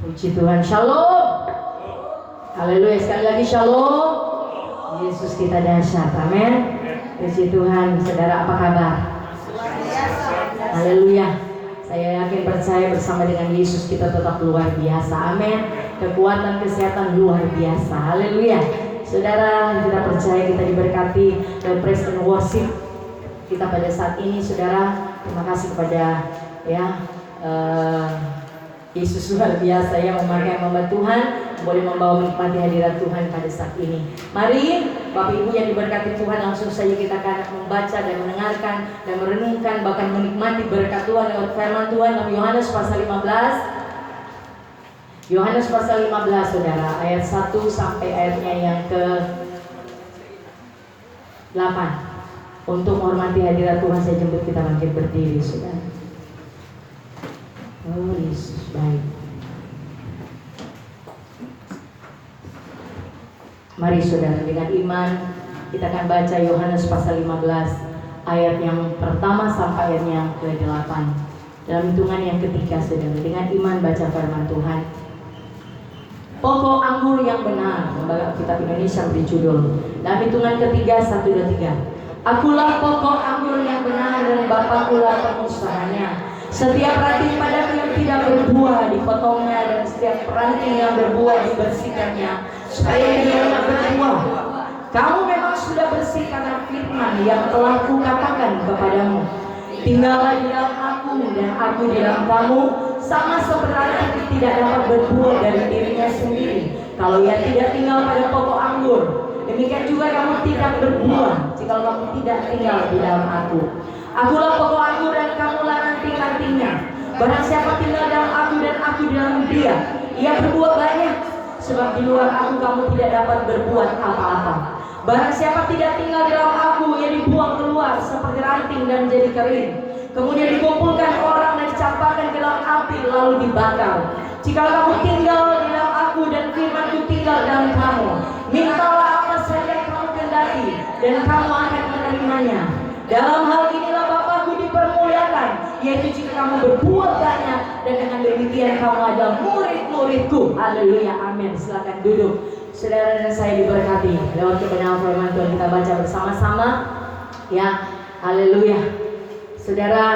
Puji Tuhan, shalom. Haleluya, sekali lagi shalom. Yesus kita dahsyat, amin. Puji Tuhan, saudara, apa kabar? Haleluya. Saya yakin percaya bersama dengan Yesus kita tetap luar biasa, amin. Kekuatan kesehatan luar biasa, haleluya. Saudara, kita percaya kita diberkati oleh praise and worship kita pada saat ini, saudara. Terima kasih kepada Yesus luar biasa yang memakai hamba Tuhan boleh membawa menikmati hadirat Tuhan pada saat ini. Mari Bapak Ibu yang diberkati Tuhan, langsung saja kita akan membaca dan mendengarkan dan merenungkan bahkan menikmati berkat Tuhan lewat firman Tuhan dalam Yohanes pasal 15. Yohanes pasal 15, saudara, ayat 1 sampai ayatnya yang ke-8. Untuk menghormati hadirat Tuhan, saya jemput kita bangkit berdiri, saudara. Oh Yesus baik. Mari saudara, dengan iman kita akan baca Yohanes pasal 15 ayat yang pertama sampai ayat yang ke-8. Dalam hitungan yang ketiga, saudara, dengan iman baca firman Tuhan. Pokok anggur yang benar, lembaga kitab Indonesia beri judul. Dalam hitungan ketiga, 1, 2, 3. Akulah pokok anggur yang benar dan Bapakulah pengusahanya. Setiap ranting padaku yang tidak berbuah dipotongnya, dan setiap ranting yang berbuah dibersihkannya, supaya dia berbuah. Kamu memang sudah bersih karena firman yang telah kukatakan kepadamu. Tinggallah di dalam aku dan aku di dalam kamu, sama seperti ranting tidak dapat berbuah dari dirinya sendiri kalau ia tidak tinggal pada pokok anggur. Demikian juga kamu tidak berbuah jika kamu tidak tinggal di dalam aku. Akulah pokok anggur dan kamulah ranting-rantingnya. Barang siapa tinggal dalam aku dan aku dalam dia, ia berbuah banyak, sebab di luar aku kamu tidak dapat berbuat apa-apa. Barang siapa tidak tinggal dalam aku, ia dibuang keluar seperti ranting dan jadi kering. Kemudian dikumpulkan orang dan dicampakkan ke dalam api lalu dibakar. Jika kamu tinggal di dalam aku dan firman-Ku tinggal dalam kamu, mintalah apa saja yang kamu kehendaki dan kamu akan menerimanya. Dalam hal inilah Bapa-Ku dipermuliakan, yaitu jika kamu berbuat banyak, dan dengan demikian kamu adalah murid-murid-Ku. Haleluya, amin. Silakan duduk. Saudara dan saya diberkati lewat kebenaran firman Tuhan, kita baca bersama-sama. Ya, haleluya. Saudara,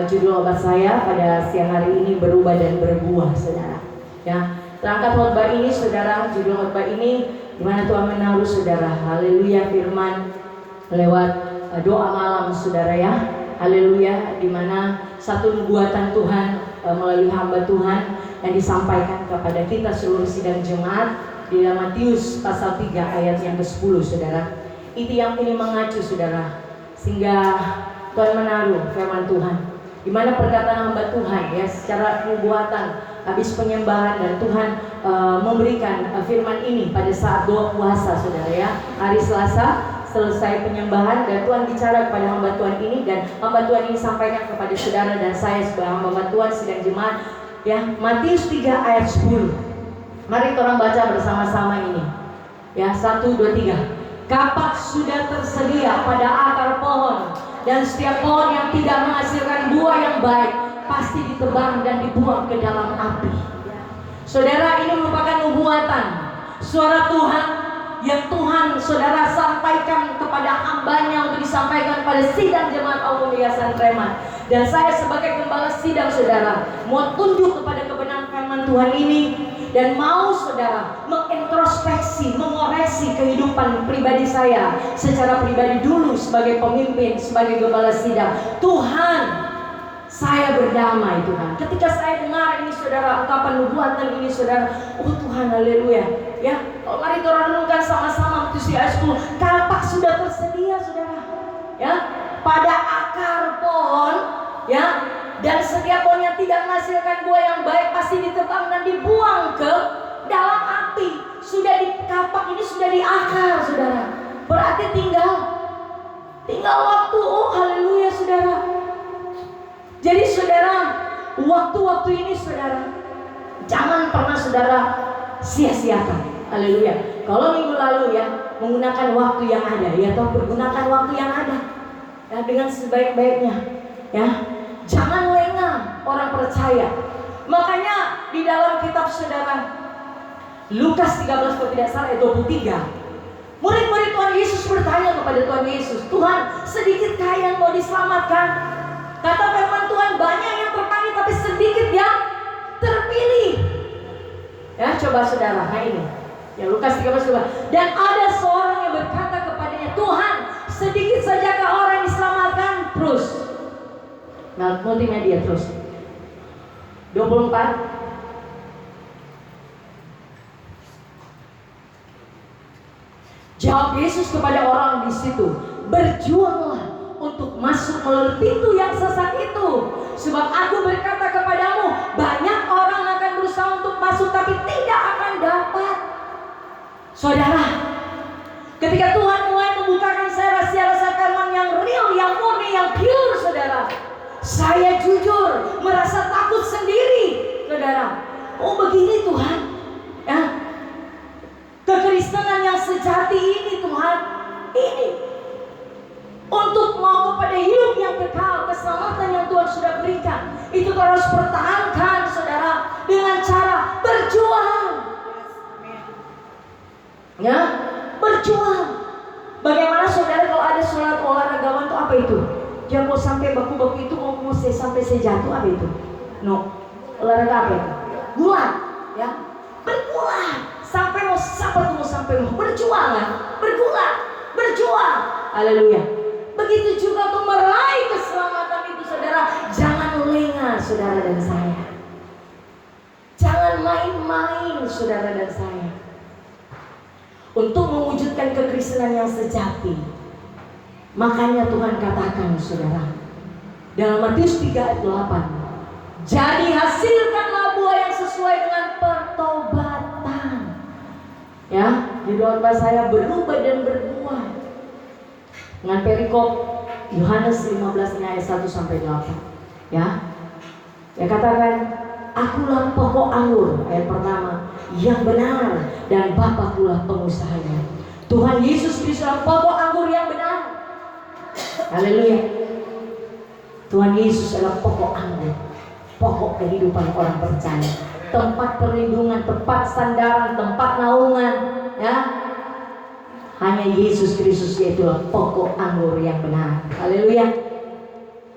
judul obat saya pada siang hari ini berubah dan berbuah, saudara. Ya, terangkat khotbah ini, saudara, judul khotbah ini di mana Tuhan menaruh, saudara. Haleluya, firman lewat doa malam, saudara, ya. Haleluya, di mana satu nubuatan Tuhan melalui hamba Tuhan yang disampaikan kepada kita seluruh sidang jemaat di dalam Matius pasal 3 ayat yang ke-10, saudara. Itu yang ini mengacu, saudara, sehingga Tuhan menaruh firman Tuhan di mana perkataan hamba Tuhan, ya, secara nubuatan habis penyembahan, dan Tuhan memberikan firman ini pada saat doa puasa, saudara, ya. Hari Selasa selesai penyembahan dan Tuhan bicara kepada hamba Tuhan ini, dan hamba Tuhan ini sampaikan kepada saudara dan saya sebagai hamba Tuhan sidang jemaat, ya. Matius 3 ayat 10. Mari kita baca bersama-sama ini, ya. 1, 2, 3. Kapak sudah tersedia pada akar pohon, dan setiap pohon yang tidak menghasilkan buah yang baik pasti ditebang dan dibuang ke dalam api. Saudara, ini merupakan nubuatan suara Tuhan yang Tuhan, saudara, sampaikan kepada hambanya untuk disampaikan pada sidang jemaat Allah Yayasan Reman. Dan saya sebagai gembala sidang, saudara, mau tunduk kepada kebenaran firman Tuhan ini dan mau, saudara, mengintrospeksi, mengoreksi kehidupan pribadi saya secara pribadi dulu sebagai pemimpin, sebagai gembala sidang. Tuhan, saya berdamai, Tuhan. Ketika saya dengar ini, saudara, ungkapan nubuatan ini, saudara, oh Tuhan, haleluya, ya. Mari kita renungkan sama-sama. Matius ayat 10. Kapak sudah tersedia, saudara, ya, pada akar pohon, ya, dan setiap pohon yang tidak menghasilkan buah yang baik pasti ditebang dan dibuang ke dalam api. Sudah di kapak ini, sudah di akar, saudara. Berarti tinggal waktu. Oh haleluya, saudara. Jadi saudara, waktu-waktu ini, saudara, jangan pernah saudara sia-siakan. Haleluya. Kalau minggu lalu, ya, menggunakan waktu yang ada, ya, atau pergunakan waktu yang ada, ya, dengan sebaik-baiknya, ya. Jangan lengah orang percaya. Makanya di dalam kitab saudara Lukas 13 kalau tidak salah 23. Murid-murid Tuhan Yesus bertanya kepada Tuhan Yesus, Tuhan, sedikitkah yang mau diselamatkan? Kata firman Tuhan, banyak yang terpanggil tapi sedikit yang terpilih. Ya, coba saudara, nah ini ya Lukas 13 coba. Dan ada seorang yang berkata kepadanya, Tuhan, sedikit sajakah orang yang diselamatkan? Terus nah, multimedia terus 24. Jawab Yesus kepada orang di situ, berjuanglah untuk masuk melalui pintu yang sesak itu. Sebab aku berkata kepadamu, banyak orang akan berusaha untuk masuk tapi tidak akan dapat. Saudara, ketika Tuhan mulai membukakan saya rahasia-rahasia firman yang real, yang murni, yang pure, saudara, saya jujur merasa takut sendiri, saudara. Oh begini Tuhan, ya. Kekristenan yang sejati ini Tuhan, ini untuk mau kepada hidup yang kekal, keselamatan yang Tuhan sudah berikan, itu harus pertahankan saudara dengan cara berjuang. Ya, berjuang. Bagaimana saudara kalau ada sholat olahragawan itu apa itu? Dia mau sampai baku-baku itu mau sampai saya jatuh, apa itu? No, olahraga apa itu? Gulat, ya, bergulat. Sampai mau berjuang, ya? Bergulat, berjuang. Haleluya. Begitu juga untuk meraih keselamatan itu saudara. Jangan lengah saudara dan saya. Jangan main-main saudara dan saya. Untuk mewujudkan kekristenan yang sejati, makanya Tuhan katakan saudara dalam Matius 3 ayat 8, jadi hasilkanlah buah yang sesuai dengan pertobatan. Ya, di doa saya berubah dan berbuah. Dengan perikop Yohanes 15 ayat 1 sampai 8. Ya. Ya katakan, akulah pokok anggur ayat pertama yang benar dan Bapakulah pengusahanya. Tuhan Yesus Kristus pokok anggur yang benar. Haleluya. Tuhan Yesus adalah pokok anggur, pokok kehidupan orang percaya. Tempat perlindungan, tempat sandaran, tempat naungan, ya. Hanya Yesus Kristus, yaitulah pokok anggur yang benar. Haleluya.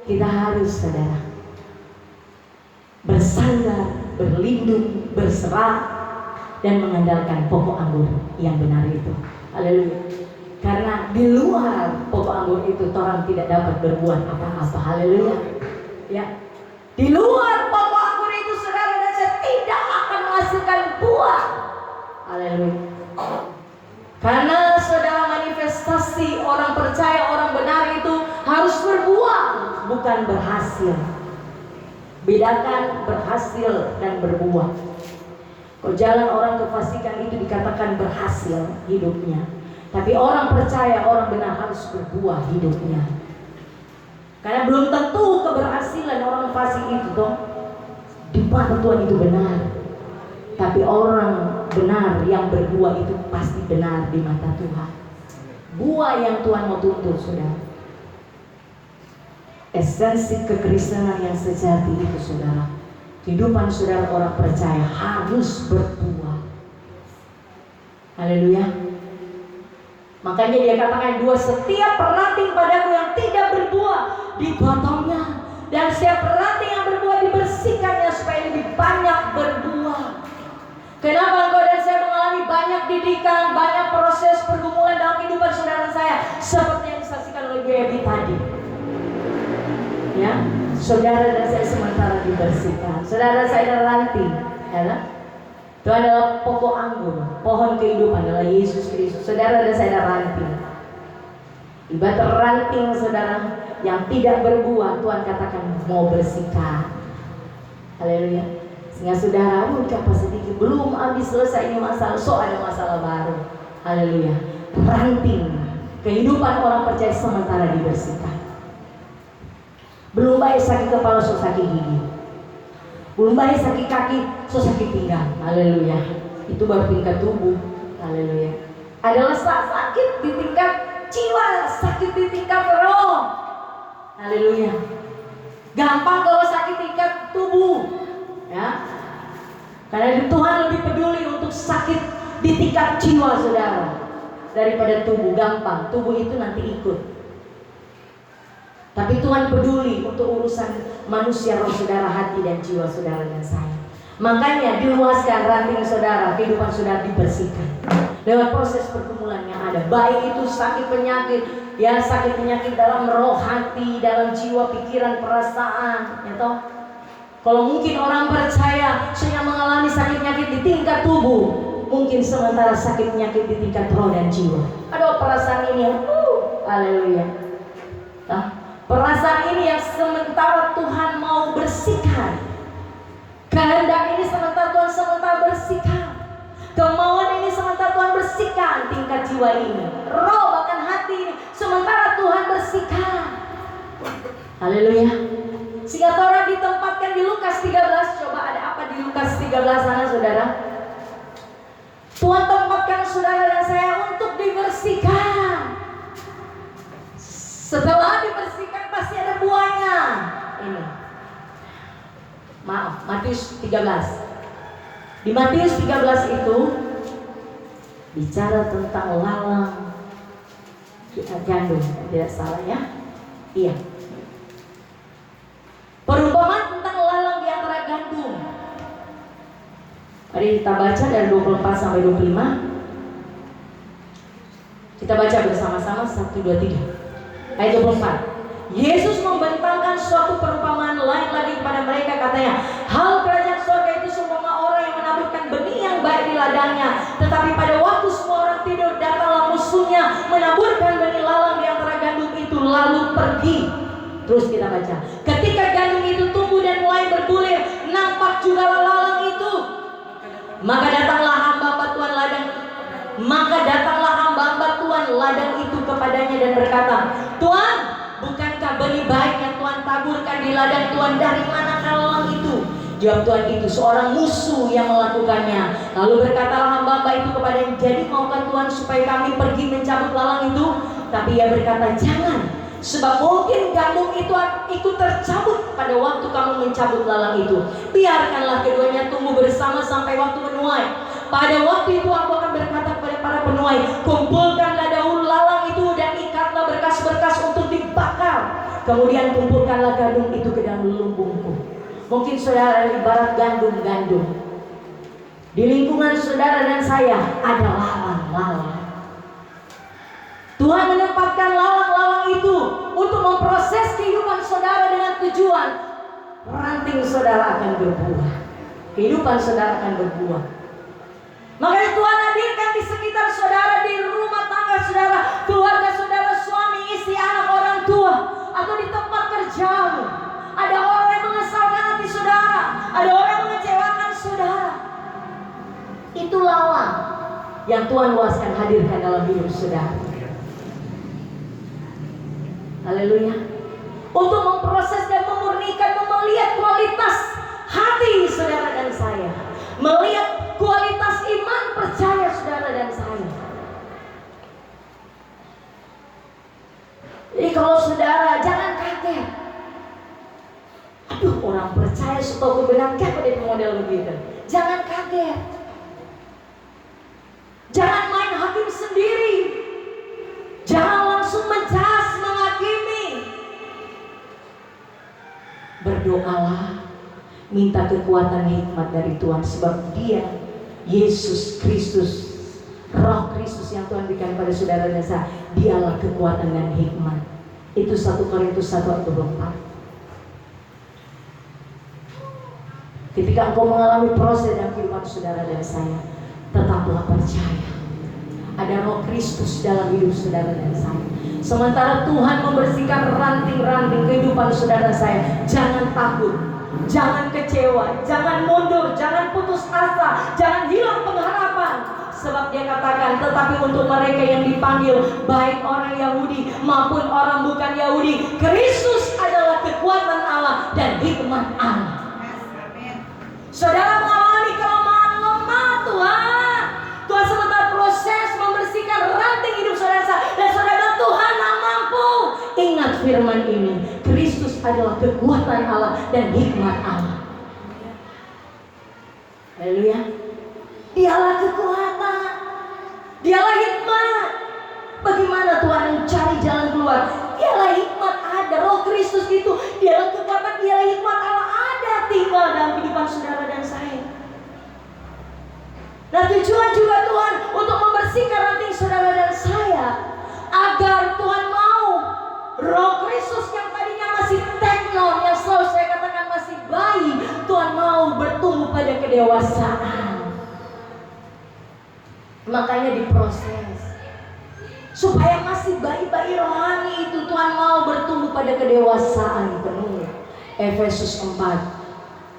Kita harus saudara bersandar, berlindung, berserah dan mengandalkan pokok anggur yang benar itu. Haleluya. Karena di luar pokok anggur itu orang tidak dapat berbuat apa-apa. Haleluya. Ya. Di luar pokok anggur itu saudara dan saya tidak akan menghasilkan buah. Haleluya. Karena saudara manifestasi orang percaya, orang benar itu harus berbuah, bukan berhasil. Bedakan berhasil dan berbuah. Kalau jalan orang kefasikan itu dikatakan berhasil hidupnya. Tapi orang percaya, orang benar harus berbuah hidupnya. Karena belum tentu keberhasilan orang fasik itu dong di mata Tuhan itu benar. Tapi orang benar yang berbuah itu pasti benar di mata Tuhan. Buah yang Tuhan mau tuntut, saudara. Esensi kekristenan yang sejati itu, saudara. Kehidupan saudara orang percaya harus berbuah. Haleluya. Makanya dia katakan dua, setiap ranting padaku yang tidak berbuah dipotongnya, dan setiap ranting yang berbuah dibersihkannya supaya lebih banyak berbuah. Kenapa engkau dan saya mengalami banyak didikan, banyak proses pergumulan dalam kehidupan saudara saya, seperti yang disaksikan oleh Bu Ebi tadi. Ya, saudara dan saya sementara dibersihkan. Saudara saya adalah ranting, ya. Itu adalah pokok anggur, pohon kehidupan adalah Yesus Kristus. Saudara dan saya adalah ranting. Ibarat ranting saudara yang tidak berbuah, Tuhan katakan mau bersihkan. Haleluya. Sehingga saudara ucap sedikit, belum habis selesai ini masalah, so ada masalah baru. Haleluya. Ranting kehidupan orang percaya sementara dibersihkan. Belum baik sakit kepala, so sakit gigi. Belum baik sakit kaki, so sakit pinggang. Haleluya. Itu baru tingkat tubuh. Haleluya. Adalah sakit di tingkat jiwa, sakit di tingkat roh. Haleluya. Gampang kalau sakit tingkat tubuh, ya. Karena Tuhan lebih peduli untuk sakit di tingkat jiwa saudara daripada tubuh. Gampang, tubuh itu nanti ikut. Tapi Tuhan peduli untuk urusan manusia, roh saudara, hati dan jiwa saudara dan saya. Makanya diluaskan ranting saudara, kehidupan saudara dibersihkan lewat proses pergumulan yang ada. Baik itu sakit penyakit, ya sakit penyakit dalam roh, hati, dalam jiwa, pikiran, perasaan, ya toh. Kalau mungkin orang percaya saya mengalami sakit penyakit di tingkat tubuh, mungkin sementara sakit penyakit di tingkat roh dan jiwa. Ada perasaan ini yang haleluya. Nah, perasaan ini yang sementara Tuhan mau bersihkan. Kehendak ini sementara Tuhan bersihkan. Kemauan ini sementara Tuhan bersihkan tingkat jiwa ini. Roh bahkan hati ini sementara Tuhan bersihkan. Haleluya. Sehingga orang ditempatkan di Lukas 13. Coba ada apa di Lukas 13 sana saudara? Tuhan tempatkan saudara dan saya untuk dibersihkan. Setelah dibersihkan pasti ada buahnya. Ini maaf, Matius 13. Di Matius 13 itu bicara tentang lalang gandum, tidak salah ya? Iya. Perumpamaan tentang lalang di antara gandum. Mari kita baca dari 24 sampai 25. Kita baca bersama-sama 1, 2, 3. Ayat 24. Yesus membentangkan suatu perumpamaan lain lagi kepada mereka, katanya, hal kerajaan surga itu seumpama orang yang menaburkan benih yang baik di ladangnya. Tetapi pada waktu semua orang tidur, datanglah musuhnya menaburkan benih lalang di antara gandum itu, lalu pergi. Terus kita baca, ketika gandum itu tumbuh dan mulai berbulir, nampak juga lalang itu. Maka datanglah hamba-hamba Tuhan ladang itu kepadanya dan berkata, Tuhan, bukankah benih baik yang Tuhan taburkan di ladang Tuhan, dari manakah lalang itu? Jawab Tuhan, itu seorang musuh yang melakukannya. Lalu berkatalah hamba-hamba itu kepadanya, jadi maukah Tuhan supaya kami pergi mencabut lalang itu? Tapi ia berkata, jangan, sebab mungkin gandum itu ikut tercabut pada waktu kamu mencabut lalang itu. Biarkanlah keduanya tumbuh bersama sampai waktu menuai. Pada waktu itu aku akan berkata kepada para penuai, kumpulkanlah daun lalang itu dan ikatlah berkas-berkas untuk dibakar. Kemudian kumpulkanlah gandum itu ke dalam lumbungku. Mungkin saudara ibarat gandum-gandum. Di lingkungan saudara dan saya ada lalang-lalang. Tuhan menempatkan lalang-lalang itu untuk memproses kehidupan saudara dengan tujuan ranting saudara akan berbuah, kehidupan saudara akan berbuah. Makanya Tuhan hadirkan di sekitar saudara, di rumah tangga saudara, keluarga saudara, suami, istri, anak, orang tua, atau di tempat kerjamu. Ada orang yang mengesalkan hati saudara, ada orang yang mengecewakan saudara. Itu lalang yang Tuhan luaskan, hadirkan dalam hidup saudara. Haleluya. Untuk memproses dan memurnikan, melihat kualitas hati saudara dan saya, melihat kualitas iman percaya saudara dan saya. Jadi kalau saudara jangan kaget, aduh orang percaya suka kebenaran kayak pada model begitu. Jangan kaget, jangan main hakim sendiri, jangan langsung menjas, menghakimi. Berdoalah, minta kekuatan hikmat dari Tuhan, sebab Dia, Yesus Kristus, Roh Kristus yang Tuhan berikan pada saudara dan saya, Dialah kekuatan dan hikmat. Itu 1 Korintus 1 ayat 24. Ketika engkau mengalami proses dalam kehidupan saudara dan saya, tetaplah percaya ada Roh Kristus dalam hidup saudara dan saya. Sementara Tuhan membersihkan ranting-ranting kehidupan saudara dan saya, jangan takut, jangan kecewa, jangan mundur, jangan putus asa, jangan hilang pengharapan. Sebab Dia katakan, tetapi untuk mereka yang dipanggil, baik orang Yahudi maupun orang bukan Yahudi, Kristus adalah kekuatan Allah dan hikmat Allah. Saudara mengalami kelemahan, lemah Tuhan. Tuhan sementara proses membersihkan ranting hidup saudara, dan saudara Tuhan tak mampu. Ingat firman ini, Kristus adalah kekuatan Allah dan hikmat Allah. Haleluya. Dialah kekuatan, dialah hikmat. Bagaimana Tuhan mencari jalan keluar? Dialah hikmat ada, Roh Kristus itu dialah kekuatan, dialah hikmat Allah ada tinggal dalam kehidupan saudara dan saya. Nah, tujuan juga Tuhan untuk membersihkan hati saudara dan saya, agar Tuhan mau Roh Kristus yang tadinya masih teknon, yang selalu saya katakan masih bayi, Tuhan mau bertumbuh pada kedewasaan. Makanya diproses supaya masih bayi-bayi rohani itu Tuhan mau bertumbuh pada kedewasaan penuh. Efesus 4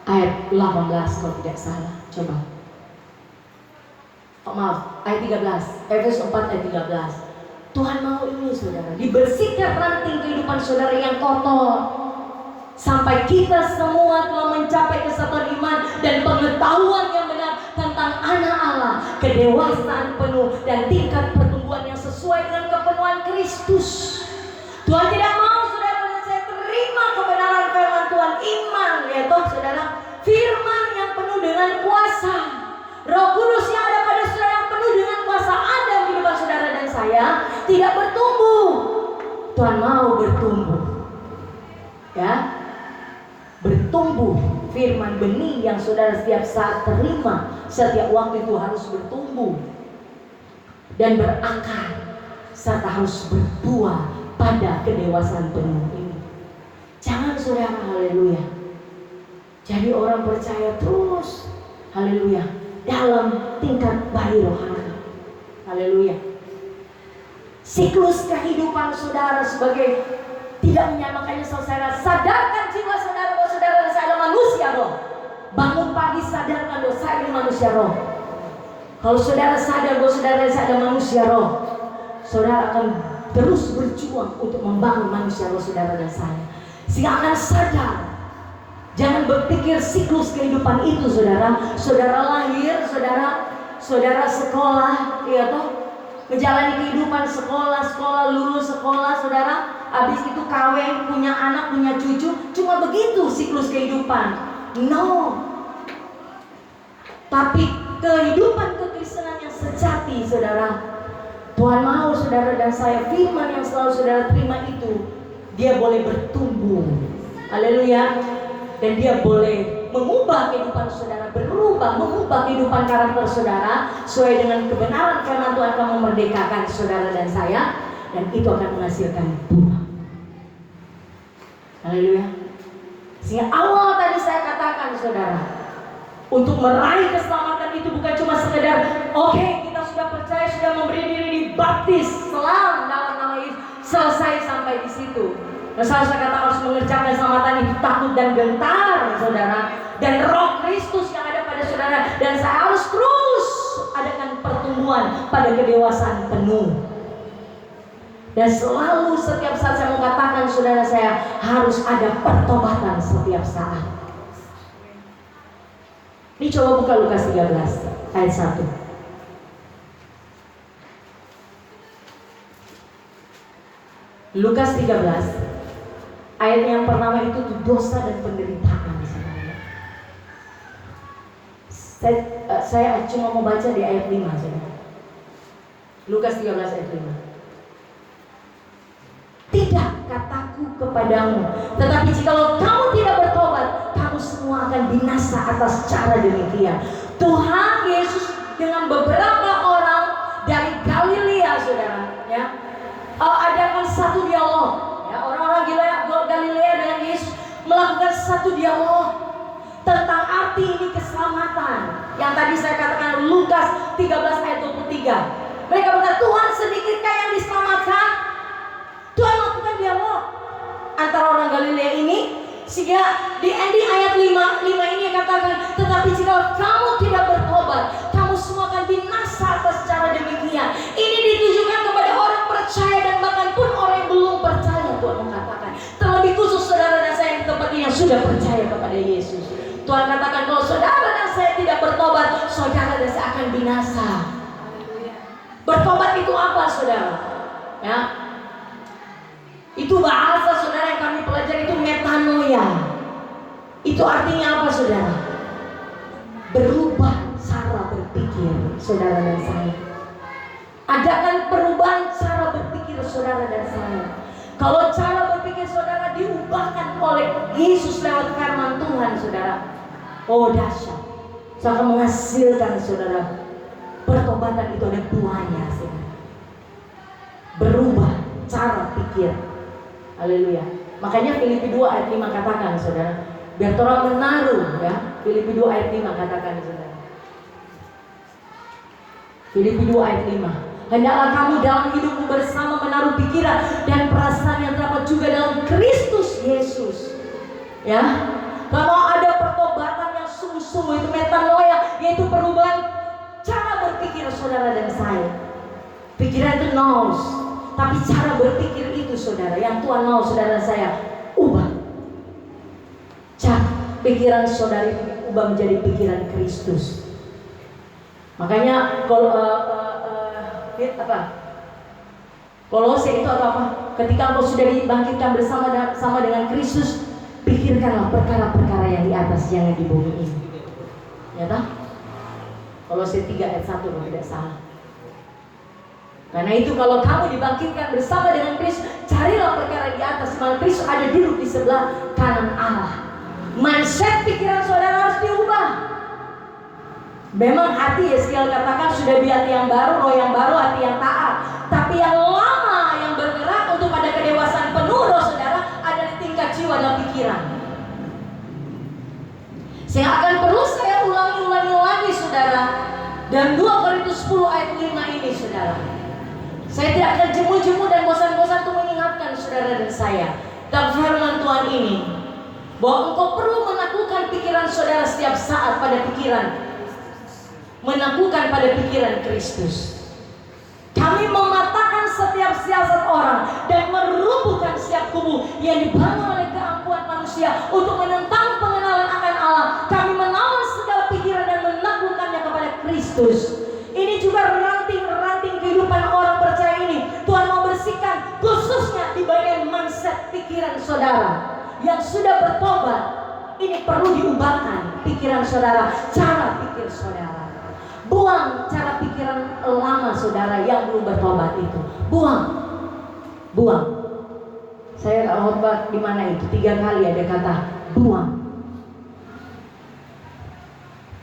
ayat 18 kalau tidak salah. Coba. Oh, maaf, ayat 13. Efesus 4 ayat 13. Tuhan mau ini saudara, dibersihkan ranting kehidupan saudara yang kotor, sampai kita semua telah mencapai kesatuan iman dan pengetahuan yang benar tentang anak Allah, kedewasaan penuh dan tingkat pertumbuhan yang sesuai dengan kepenuhan Kristus. Tuhan tidak mau saudara dan saya terima kebenaran firman Tuhan, iman ya toh saudara, firman yang penuh dengan kuasa, Roh Kudus yang ada pada saudara yang penuh dengan kuasa ada di kehidupan saudara dan saya tidak bertumbuh. Tuhan mau bertumbuh, ya, bertumbuh. Firman benih yang saudara setiap saat terima, setiap waktu itu harus bertumbuh dan berakar, serta harus berbuah pada kedewasaan penuh ini. Jangan saudara, haleluya, jadi orang percaya terus, haleluya, dalam tingkat bayi rohani, haleluya. Siklus kehidupan saudara sebagai tidak menyamakannya saudara. Sadarkan jiwa saudara bahwa saudara dan saya adalah manusia roh. Bangun pagi sadarkan bahwa saya ini manusia roh. Kalau saudara sadar bahwa saudara dan saya adalah manusia roh, saudara akan terus berjuang untuk membangun manusia roh saudara dan saya. Sehingga akan sadar. Jangan berpikir siklus kehidupan itu saudara. Saudara lahir, saudara sekolah, ya toh, menjalani kehidupan sekolah, lulus sekolah, saudara, habis itu kawin, punya anak, punya cucu, cuma begitu siklus kehidupan. No. Tapi kehidupan kekristenan yang sejati, saudara, Tuhan mau saudara dan saya, firman yang selalu saudara terima itu, dia boleh bertumbuh, haleluya, dan dia boleh mengubah kehidupan saudara, berubah, mengubah kehidupan karakter saudara sesuai dengan kebenaran firman Tuhan akan memerdekakan saudara dan saya, dan itu akan menghasilkan buah. Haleluya. Sehingga awal tadi saya katakan saudara, untuk meraih keselamatan itu bukan cuma sekedar oke, kita sudah percaya, sudah memberi diri dibaptis, selam dalam nama Yesus, selesai sampai di situ. Nah, saya katakan harus mengerjakan keselamatan itu takut dan gentar saudara, dan Roh Kristus yang ada pada saudara dan saya harus terus adakan pertumbuhan pada kedewasaan penuh. Dan selalu setiap saat saya mau katakan saudara, saya harus ada pertobatan setiap saat. Ini coba buka Lukas 13 ayat 1. Lukas 13 ayat yang pertama itu tuh dosa dan penderitaan saudara. Saya cuma mau baca di ayat 5 saudara. Lukas 13 ayat 5. Tidak, kataku kepadamu, tetapi jikalau kamu tidak bertobat, kamu semua akan binasa atas cara demikian. Tuhan Yesus dengan beberapa orang dari Galilea saudara, ya, adakan satu dialog, ya, orang-orang Galilea dengan Yesus melakukan satu dialog tentang arti ini keselamatan yang tadi saya katakan Lukas 13 ayat 23. Mereka berkata, Tuhan, sedikitkah yang diselamatkan? Tuhan lakukan dialog antara orang Galilea ini, sehingga di ending ayat 5 ini yang katakan, tetapi jika kamu tidak bertobat, kamu semua akan binasa atas cara demikian. Ini ditujukan kepada orang percaya dan bahkan pun orang yang belum percaya. Tuhan mengatakan, terlebih khusus saudara dan saya yang di tempat ini yang sudah percaya kepada Yesus. Tuhan katakan, kalau saudara dan saya tidak bertobat, saudara dan saya akan binasa. Bertobat itu apa saudara? Ya, itu bahasa saudara yang kami pelajari itu metanoia. Itu artinya apa saudara? berubah cara berpikir saudara dan saya. Adakan perubahan cara berpikir saudara dan saya. Kalau cara berpikir saudara diubahkan oleh Yesus lewat firman Tuhan saudara, oh dahsyat. Saya akan menghasilkan saudara, pertobatan itu ada buahnya saudara. Berubah cara pikir. Haleluya. Makanya Filipi 2 ayat 5 katakan saudara, biar orang menaruh ya. Filipi 2 ayat 5 katakan saudara. Filipi 2 ayat 5. Hendaklah kamu dalam hidupmu bersama menaruh pikiran dan perasaan yang terdapat juga dalam Kristus Yesus. Ya, kalau ada pertobatan yang sungguh-sungguh, itu metanoia, yaitu perubahan cara berpikir saudara dan saya. Pikiran itu nous, tapi cara berpikir itu saudara, yang Tuhan mau saudara saya ubah. Cara pikiran saudara itu ubah menjadi pikiran Kristus. Makanya kalau Kolose itu apa? Ketika engkau sudah dibangkitkan bersama dengan Kristus, pikirkanlah perkara-perkara yang di atas, jangan di bumi ini. Ya tak? Kolose 3 ayat 1 kalau tidak salah. Karena itu kalau kamu dibangkitkan bersama dengan Kristus, carilah perkara di atas, mana Kristus ada duduk di sebelah kanan Allah. Mindset pikiran saudara harus diubah. Memang hati Yeskiel katakan sudah di hati yang baru, roh yang baru, hati yang taat. Tapi yang lama yang bergerak untuk pada kedewasaan penuh roh saudara ada di tingkat jiwa dan pikiran. Saya akan perlu saya ulangi lagi saudara. Dan 2 Korintus 10 ayat 5 ini saudara. Saya tidak akan jemu-jemu dan bosan-bosan untuk mengingatkan saudara dan saya dalam firman Tuhan ini, bahwa engkau perlu menaklukkan pikiran saudara setiap saat pada pikiran, menaklukkan pada pikiran Kristus. Kami mematahkan setiap siasat orang dan merubuhkan setiap kubu yang dibangun oleh keangkuhan manusia untuk menentang pengenalan akan Allah. Kami menawan segala pikiran dan menaklukkannya kepada Kristus. Ini juga ranting-ranting kehidupan orang percaya ini Tuhan mau bersihkan, khususnya di bagian mindset pikiran saudara yang sudah bertobat. Ini perlu diubahkan pikiran saudara, cara pikir saudara. Buang cara pikiran lama saudara yang belum bertobat itu. Buang. Saya khotbah di mana itu 3 kali ada kata buang.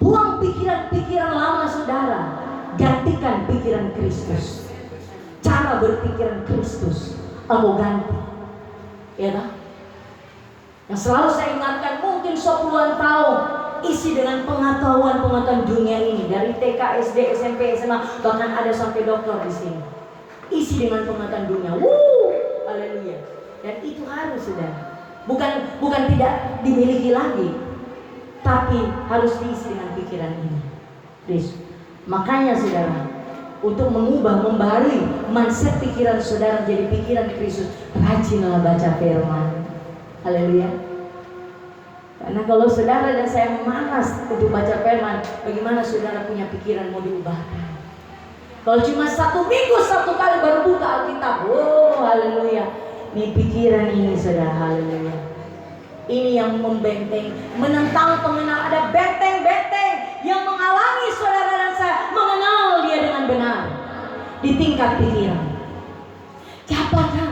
Buang pikiran-pikiran lama saudara, gantikan pikiran Kristus. Cara berpikiran Kristus aku ganti. Ya tak? Yang selalu saya ingatkan, mungkin 10-an tahun isi dengan pengetahuan dunia ini, dari TK, SD, SMP, SMA, bahkan ada sampai doktor di sini. Isi dengan pengetahuan dunia. Haleluya. Dan itu harus saudara. Bukan tidak dimiliki lagi, tapi harus diisi dengan pikiran ini. Please. Makanya saudara, untuk mengubah, membaharui mindset pikiran saudara jadi pikiran Kristus, rajinlah baca firman. Haleluya. Karena kalau saudara dan saya malas untuk baca firman, bagaimana saudara punya pikiran mau diubahkan? Kalau cuma 1 minggu 1 kali baru buka Alkitab, haleluya. Ini pikiran ini saudara, haleluya. Ini yang membenteng, menentang pengenal. Ada benteng-benteng yang menghalangi saudara dan saya mengenal dia dengan benar di tingkat pikiran. Apakah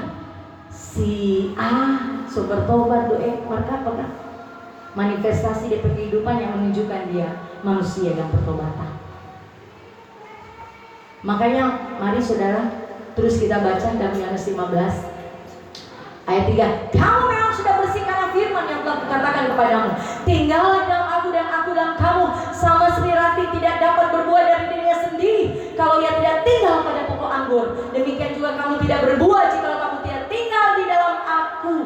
si A super tobat maka apakah manifestasi dari kehidupan yang menunjukkan dia manusia yang bertobatan. Makanya mari saudara terus kita baca dalam Yohanes 15 ayat 3. Kamu memang sudah bersih karena firman yang telah kukatakan kepadamu. Tinggallah dalam aku dan aku dalam kamu. Sama seperti rati tidak dapat berbuah dari dirinya sendiri kalau ia tidak tinggal pada pokok anggur. Demikian juga kamu tidak berbuah jika kamu tidak tinggal di dalam aku.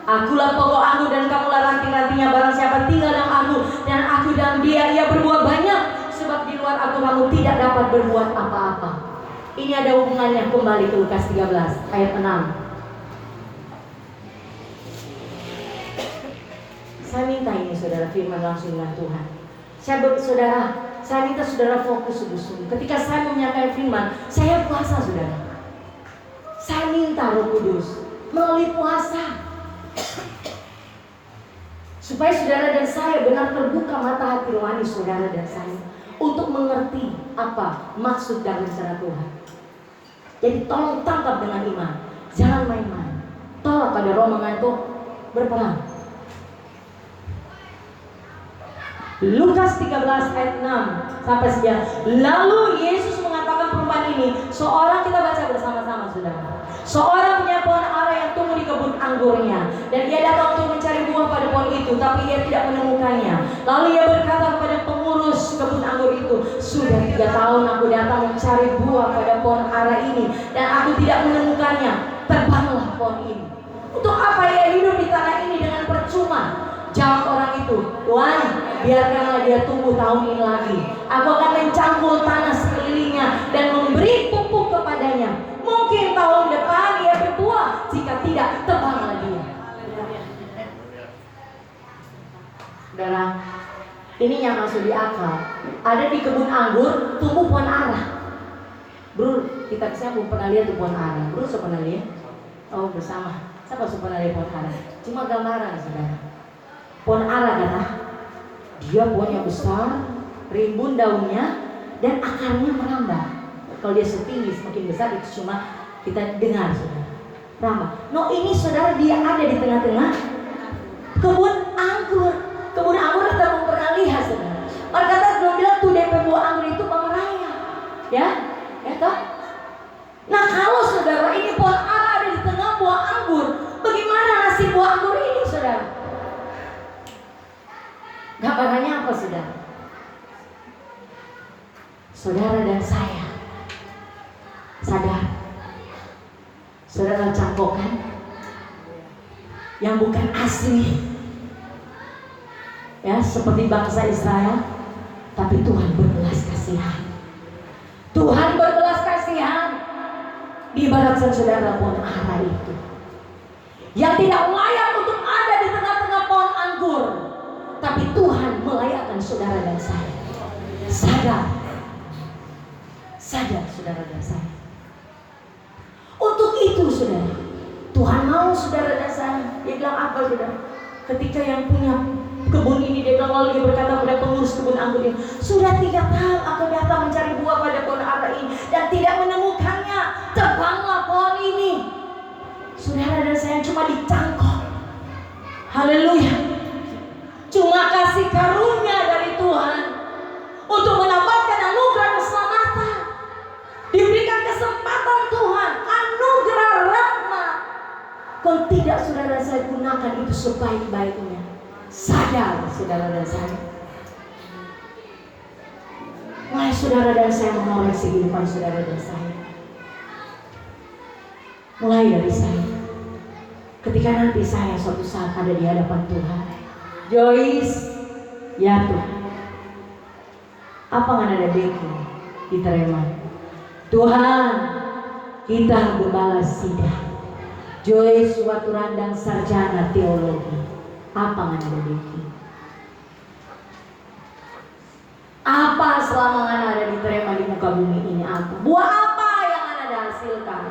Akulah pokok anggur dan kamulah ranting-rantingnya. Barang siapa tinggal dalam aku dan aku dalam dia, ia berbuah banyak. Sebab di luar aku kamu tidak dapat berbuat apa-apa. Ini ada hubungannya kembali ke Lukas 13 ayat 6. Saya minta ini saudara firman langsung dengan Tuhan. Saya minta saudara fokus sungguh-sungguh. Ketika saya menyatakan firman, saya puasa saudara. Saya minta Roh Kudus melalui puasa. Supaya saudara dan saya benar terbuka mata hati rohani saudara dan saya untuk mengerti apa maksud dan rencana Tuhan. Jadi tolong tangkap dengan iman, jangan main-main. Tolak pada roh mengantuk, berperang. Lukas 13 ayat 6 sampai 9. Lalu Yesus mengatakan perumpamaan ini. Seorang, kita baca bersama-sama saudara. Seorang punya pohon ara yang tumbuh di kebun anggurnya, dan ia datang untuk mencari buah pada pohon itu, tapi ia tidak menemukannya. Lalu ia berkata kepada pengurus kebun anggur itu, sudah 3 tahun aku datang mencari buah pada pohon ara ini, dan aku tidak menemukannya. Terbanglah pohon ini. Untuk apa ia hidup di tanah ini dengan percuma? Jawab orang itu, Tuhan, biarkanlah dia tumbuh tahun ini lagi. Aku akan mencangkul tanah sekelilingnya dan memberi pupuk kepadanya. Mungkin tahun depan ia berbuah, jika tidak, tebanglah dia. Saudara, ini yang masuk di akal. Ada di kebun anggur tumbuh pohon ara. Bro, kita siapa pernah lihat tuh pohon ara? Bro, siapa pernah lihat? Oh, bersama. Siapa pernah lihat pohon ara? Cuma gambaran, saudara. Pohon ara kata, dia pohonnya besar, rimbun daunnya, dan akarnya merambah. Kalau dia setinggi semakin besar, itu cuma kita dengar, saudara. Merambah. No, ini saudara, dia ada di tengah-tengah kebun anggur. Kebun anggur kita belum pernah lihat, saudara. Orang kata belum bilang tuh DP buah anggur itu Bang Raya, ya toh. Nah, kalau saudara ini pohon ara ada di tengah buah anggur, bagaimana nasib buah anggur ini, saudara? Gambarannya apa, saudara? Saudara dan saya sadar, saudara cangkokan yang bukan asli, ya, seperti bangsa Israel, tapi Tuhan berbelas kasihan. Tuhan berbelas kasihan. Diibaratkan saudara pohon ara itu yang tidak layak untuk ada di tengah-tengah pohon anggur, tapi Tuhan melayakkan saudara dan saya. Sadar saudara dan saya. Untuk itu saudara, Tuhan mau saudara dan saya. Dia bilang apa, saudara? Ketika yang punya kebun ini, dia bilang, lalu dia berkata kepada pengurus kebun anggur ini, sudah 3 tahun aku datang mencari buah pada pohon ara ini dan tidak menemukannya. Tebanglah pohon ini. Saudara dan saya cuma dicangkok. Haleluya. Cuma kasih karunia dari Tuhan untuk mendapatkan anugerah keselamatan. Diberikan kesempatan Tuhan, anugerah rahmat. Kalau tidak saudara saya gunakan itu sebaik-baiknya. Sadar saudara dan saya. Mulai saudara dan saya mengoreksi kehidupan saudara dan saya. Mulai dari saya. Ketika nanti saya suatu saat ada di hadapan Tuhan, Joyce, ya Tuhan, apa nggak ada beki diterima? Tuhan, kita berbalas sidang. Joyce suatu randang sarjana teologi, apa nggak ada beki? Apa selama nggak ada diterima di muka bumi ini? Apa? Buah apa yang ada hasilkan?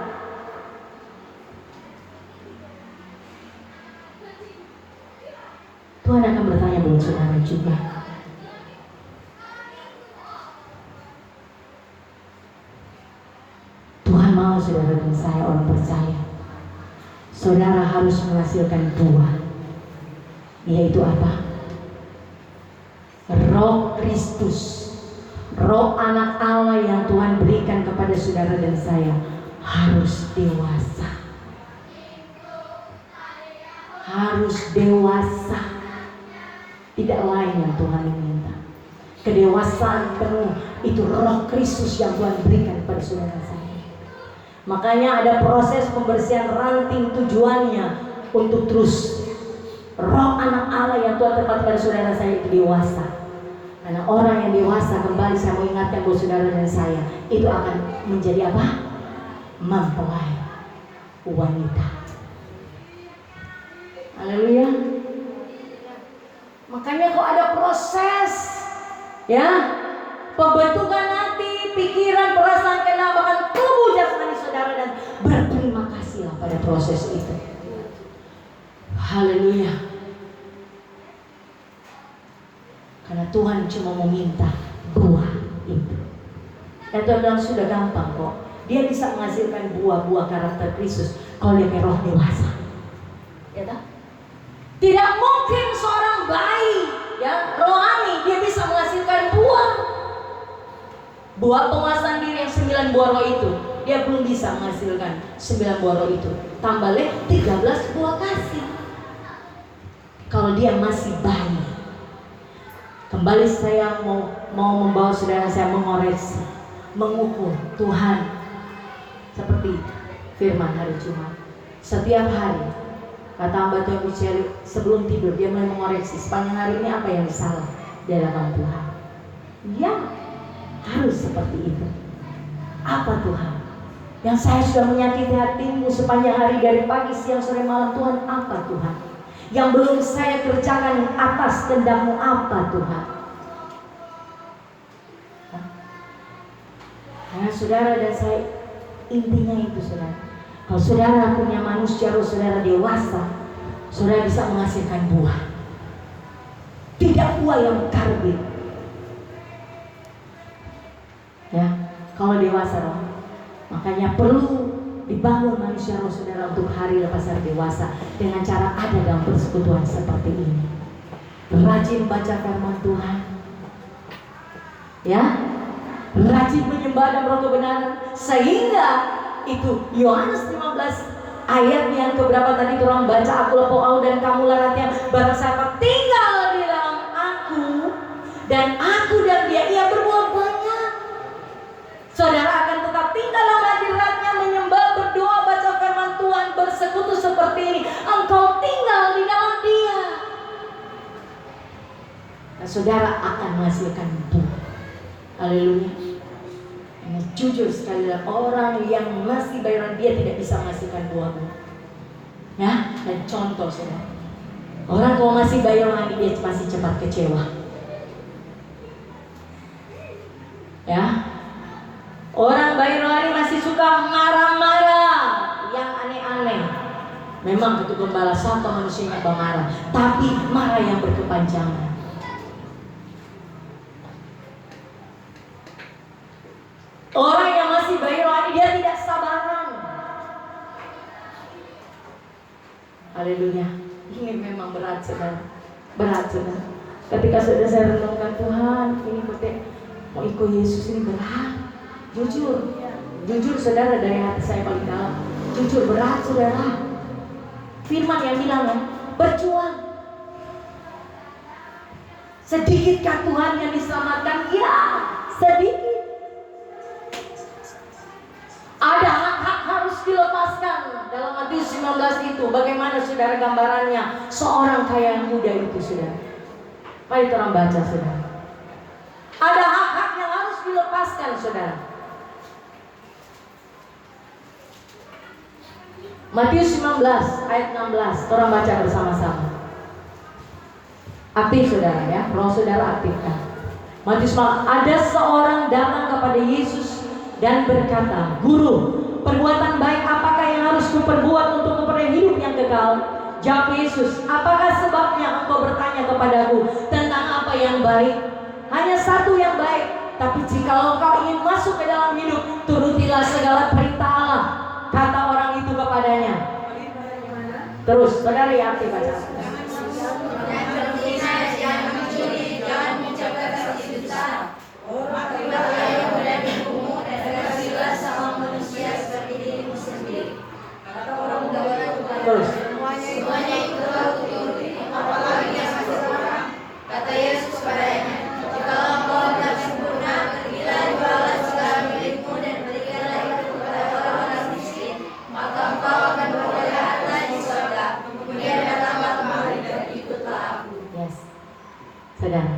Tuhan akan bertanya buat saudara juga. Tuhan mau saudara dan saya orang percaya, saudara harus menghasilkan buah, yaitu apa? Roh Kristus, roh anak Allah yang Tuhan berikan kepada saudara dan saya harus dewasa. Harus dewasa. Tidak lain yang Tuhan minta. Kedewasaan penuh itu roh Kristus yang Tuhan berikan kepada saudara saya. Makanya ada proses pembersihan ranting, tujuannya untuk terus roh anak Allah yang Tuhan tempatkan pada saudara saya itu dewasa. Karena orang yang dewasa, kembali saya mau ingatkan buat saudara dan saya, itu akan menjadi apa? Mempelai wanita. Haleluya. Makanya kok ada proses, ya, pembentukan hati, pikiran, perasaan, bahkan tubuh jasmani saudara, dan berterima kasihlah pada proses itu. Haleluya. Karena Tuhan cuma meminta buah itu. Dan Tuhan bilang sudah gampang kok. Dia bisa menghasilkan buah-buah karakter Kristus kalau dia punya roh dewasa. Ya tak? Tidak mungkin seorang bayi ya rohani dia bisa menghasilkan buah. Buah penguasaan diri yang 9 buah roh itu, dia belum bisa menghasilkan 9 buah roh itu. Tambah lagi 13 buah kasih. Kalau dia masih bayi. Kembali saya mau membawa saudara saya mengoreksi, mengukur Tuhan. Seperti firman hari Jumat. Setiap hari kata hamba Tuhan Buceli, sebelum tidur dia mulai mengoreksi sepanjang hari ini apa yang salah di hadapan Tuhan. Ya, harus seperti itu. Apa Tuhan? Yang saya sudah menyakiti hatimu sepanjang hari dari pagi, siang, sore, malam Tuhan, apa Tuhan? Yang belum saya kerjakan atas kehendak-Mu apa Tuhan? Nah, saudara dan saya, intinya itu saudara. Kalau saudara punya manusia roh saudara dewasa, saudara bisa menghasilkan buah. Tidak buah yang karbit. Ya, kalau dewasa roh. Makanya perlu dibangun manusia roh saudara untuk hari lepas hari dewasa dengan cara ada dalam persekutuan seperti ini. Rajin baca firman Tuhan. Ya. Rajin menyembah dan roh kebenaran sehingga itu Yohanes 15 ayat yang keberapa tadi orang baca, aku lepau dan kamu laratnya, barang siapa tinggal di dalam aku dan aku dan dia, ia berbuah banyak. Saudara akan tetap tinggal dalam hadiratnya, menyembah, berdoa, baca firman Tuhan, bersekutu seperti ini. Engkau tinggal di dalam dia. Dan saudara akan menghasilkan buah. Haleluya. Ini jujur sekali lagi, orang yang masih bayaran dia tidak bisa menghasilkan buah-buah. Ya, dan contoh saudara. Orang kalau masih bayaran dia masih cepat kecewa. Ya. Orang bayaran masih suka marah-marah, yang aneh-aneh. Memang betul gembala satu manusianya marah, tapi marah yang berkepanjangan. Orang yang masih bayi rohani dia tidak sabaran. Haleluya. Ini memang berat saudara. Berat saudara. Ketika sudah saya renungkan Tuhan, ini betul mau ikut Yesus ini berat. Jujur saudara dari hati saya paling dalam. Jujur berat saudara. Firman yang bilang kan, berjuang. Sedikitkah Tuhan yang diselamatkan? Ya, sedikit. Ada hak-hak harus dilepaskan. Dalam Matius 19 itu bagaimana saudara gambarannya seorang kaya yang muda itu saudara. Mari kita baca saudara. Ada hak-hak yang harus dilepaskan saudara. Matius 19 ayat 16. Kita baca bersama-sama. Aktif saudara ya, roh saudara aktifkan. Matius 19. Ada seorang datang kepada Yesus dan berkata, Guru, perbuatan baik apakah yang harus kuperbuat untuk memperoleh hidup yang kekal? Jawab Yesus, apakah sebabnya engkau bertanya kepadaku tentang apa yang baik? Hanya satu yang baik, tapi jika engkau ingin masuk ke dalam hidup, turutilah segala perintah Allah. Kata orang itu kepadanya. Terus, saudara yang aktif baca. Jangan mencuri, jangan menjaga kasih besar. Terus. Semuanya itu telah kuturuti, apalagi yang masih kurang. Kata Yesus padanya, jika engkau hendak sempurna, pergilah jualah segala milikmu dan berikanlah itu kepada orang-orang miskin, maka engkau akan beroleh harta di surga. Kemudian datanglah kemari dan ikutlah aku. Yes, saudara,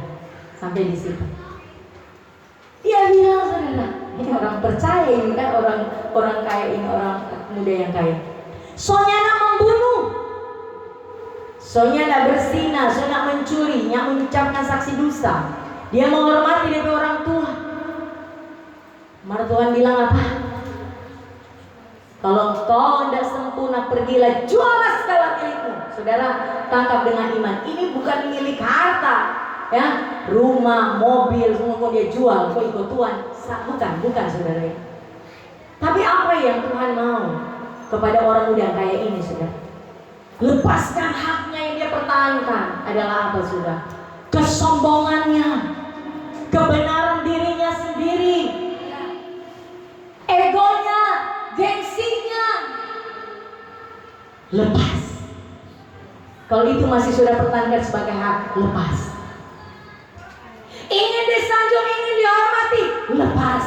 sampai di situ. Dia bilang saudara, ini orang percaya ini kan orang kaya ini, orang muda yang kaya. Soalnya nak membunuh, soalnya nak berzina, soalnya nak mencuri, nak mengucapkan saksi dusta. Dia menghormati dari orang tua. Maka Tuhan bilang apa? Kalau kau tidak sempurna, pergilah jualah segala milikmu. Saudara, tangkap dengan iman. Ini bukan milik harta, ya, rumah, mobil, semua kok dia jual, kok ikut Tuhan. Bukan saudara. Tapi apa yang Tuhan mau kepada orang muda yang kayak ini, saudara? Lepaskan haknya yang dia pertahankan adalah apa, saudara? Kesombongannya, kebenaran dirinya sendiri, egonya, gengsinya. Lepas. Kalau itu masih sudah pertahankan sebagai hak, lepas. Ingin disanjung, ingin dihormati, lepas.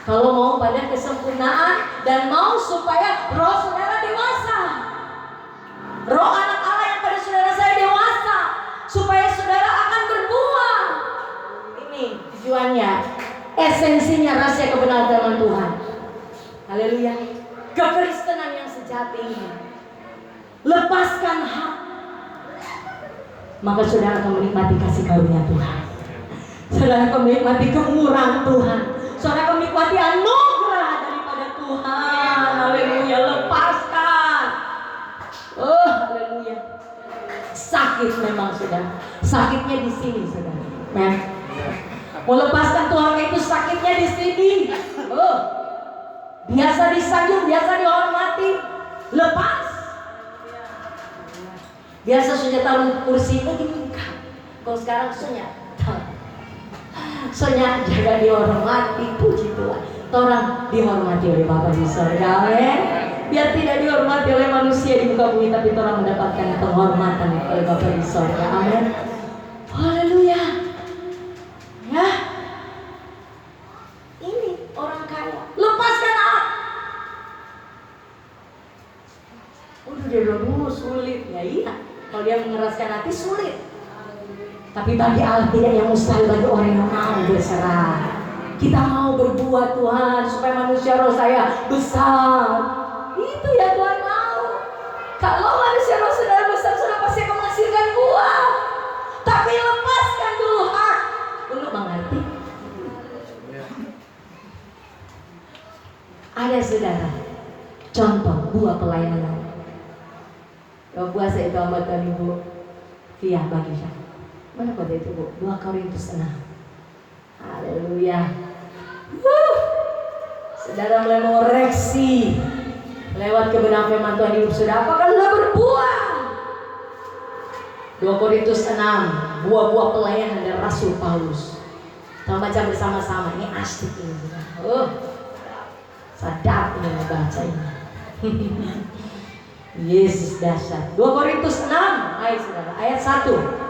Kalau mau pada kesempurnaan dan mau supaya roh saudara dewasa, roh anak Allah yang pada saudara saya dewasa, supaya saudara akan berbuah. Ini tujuannya, esensinya rahasia kebenaran firman Tuhan. Haleluya. Kekristenan yang sejati ini. Lepaskan hak, maka saudara akan menikmati kasih karunia Tuhan. Saudara akan menikmati kemurahan Tuhan. Saudara akan menikmati anugerah daripada Tuhan. Haleluya. Lepaskan. Oh, haleluya. Sakit memang, saudara. Sakitnya di sini, saudara. Mau lepaskan Tuhan itu sakitnya di sini. Oh, biasa disanjung, biasa dihormati. Lepas. Biasa sudah taruh kursi itu di muka. Kalau sekarang soalnya jaga dihormati, puji Tuhan. Orang dihormati oleh Bapa di surga, biar tidak dihormati oleh manusia di muka bumi, tapi orang mendapatkan penghormatan oleh Bapa di surga. Amin. Haleluya. Ya. Ini orang kaya. Lepaskan hak. Udah dia bilang sulit. Ya iya. Kalau dia mengeraskan hati sulit. Tapi bagi Allah tidak yang mustahil bagi orang yang mau berserah. Kita mau berbuat Tuhan supaya manusia roh saya besar. Itu ya Tuhan mau. Kalau manusia roh saudara besar, sudah pasti akan menghasilkan buah. Tapi lepaskan dulu hak untuk mengerti. Ada saudara, contoh buah pelayanan. Kalau puasa itu hambatkan Ibu Via bagi saya. Mana kode itu Bu? 2 Korintus 6. Haleluya. Saudara mulai mengoreksi lewat kebenaran firman Tuhan hidup saudara. Apakah sudah berbuah? 2 Korintus 6. Buah-buah pelayanan dari Rasul Paulus. Kita baca bersama-sama. Ini asik ini. Sadap ini membaca ini. Yesus dasar. 2 Korintus 6 ayat 1.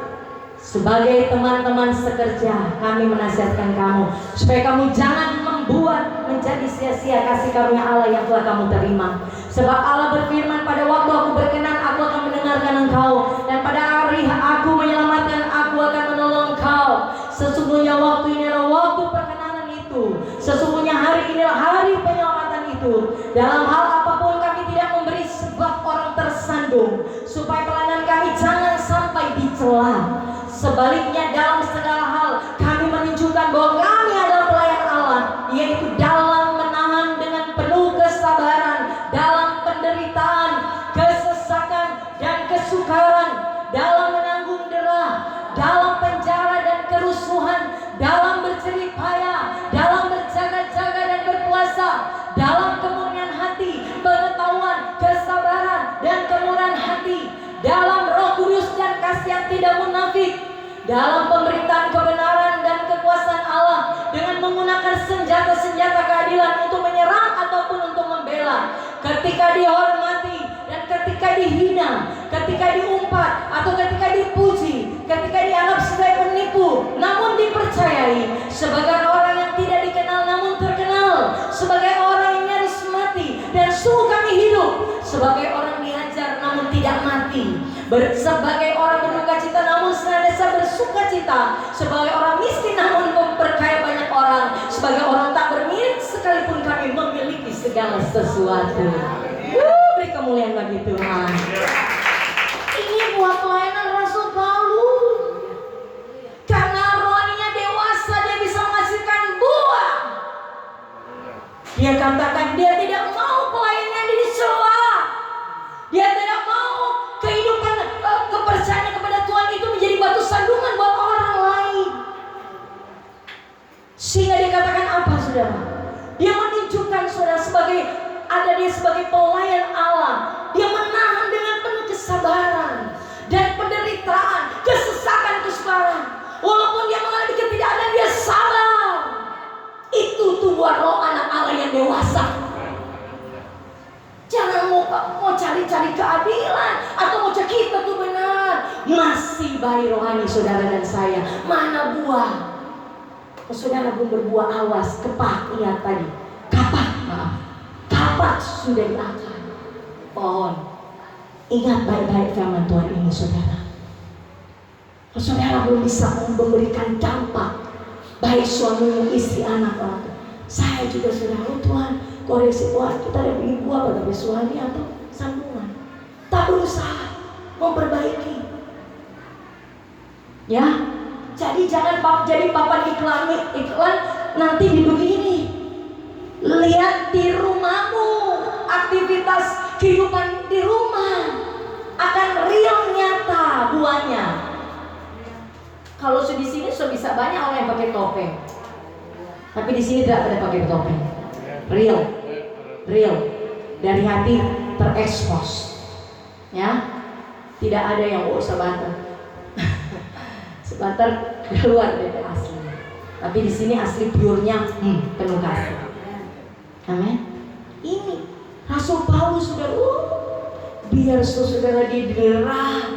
Sebagai teman-teman sekerja, kami menasihatkan kamu supaya kamu jangan membuat menjadi sia-sia kasih karunia Allah yang telah kamu terima. Sebab Allah berfirman, pada waktu aku berkenan, aku akan mendengarkan engkau, dan pada hari aku menyelamatkan, aku akan menolong engkau. Sesungguhnya waktu ini adalah waktu perkenanan itu. Sesungguhnya hari ini adalah hari penyelamatan itu. Dalam hal apapun kami tidak memberi sebab orang tersandung, supaya pelayanan kami jangan sampai dicela. Sebaliknya dalam segala hal kami menunjukkan bahwa kami adalah pelayan Allah, yaitu dalam menahan dengan penuh kesabaran, dalam penderitaan, kesesakan dan kesukaran, dalam menanggung dera, dalam penjara dan kerusuhan, dalam berjerih payah, dalam berjaga-jaga dan berpuasa, dalam kemurnian hati, pengetahuan, kesabaran dan kemurahan hati, dalam Roh Kudus dan kasih yang tidak munafik, dalam pemberitaan kebenaran dan kekuasaan Allah, dengan menggunakan senjata-senjata keadilan untuk menyerang ataupun untuk membela, ketika dihormati dan ketika dihina, ketika diumpat atau ketika dipuji, ketika dianggap sebagai penipu namun dipercayai, sebagai orang yang tidak dikenal namun terkenal, sebagai orang yang nyaris mati dan sungguh kami hidup, sebagai orang dihajar namun tidak mati, sebagai orang berduka cita namun senantiasa bersuka cita, sebagai orang miskin namun memperkaya banyak orang, sebagai orang tak bermilik sekalipun kami memiliki segala sesuatu. Beri kemuliaan bagi Tuhan. Ini buah pelayanan Rasul Paulus. Karena rohaninya dewasa, dia bisa menghasilkan buah. Dia katakan dia tidak mau pelayanannya dicela. Dia tidak mau kehidupan kepercayaan kepada Tuhan itu menjadi batu sandungan buat Sehingga dia katakan apa saudara? Dia menunjukkan saudara dia sebagai pelayan Allah. Dia menahan dengan penuh kesabaran dan penderitaan, kesesakan. Walaupun dia mengalami ketidakadilan, dia sabar. Itu tumbuhan roh anak Allah yang dewasa. Jangan mau cari-cari keadilan atau mau cari kita tuh benar. Masih bayi rohani saudara dan saya. Mana buah? Saudara belum berbuah, awas. Kepak, ingat tadi. Kapak sudah diakar pohon. Ingat baik-baik firman Tuhan ini saudara. Saudara belum bisa memberikan dampak, baik suamimu, istri, anak orang tua. Saya juga saudara, Tuhan koreksi Tuhan, kita ada bikin buah pada suami atau sambungan. Tak berusaha memperbaiki. Ya, jadi jangan jadi papan iklan nanti dibegini. Lihat di rumahmu, aktivitas kehidupan di rumah akan real nyata buahnya. Kalau di sini bisa banyak orang yang pakai topeng, tapi di sini tidak ada pakai topeng. Real dari hati terekspos. Ya, tidak ada yang sebentar keluar dari asli. Tapi di sini asli purenya penuh kasih. Amin. Ini Rasul Paulus saudara, biar saudara didera,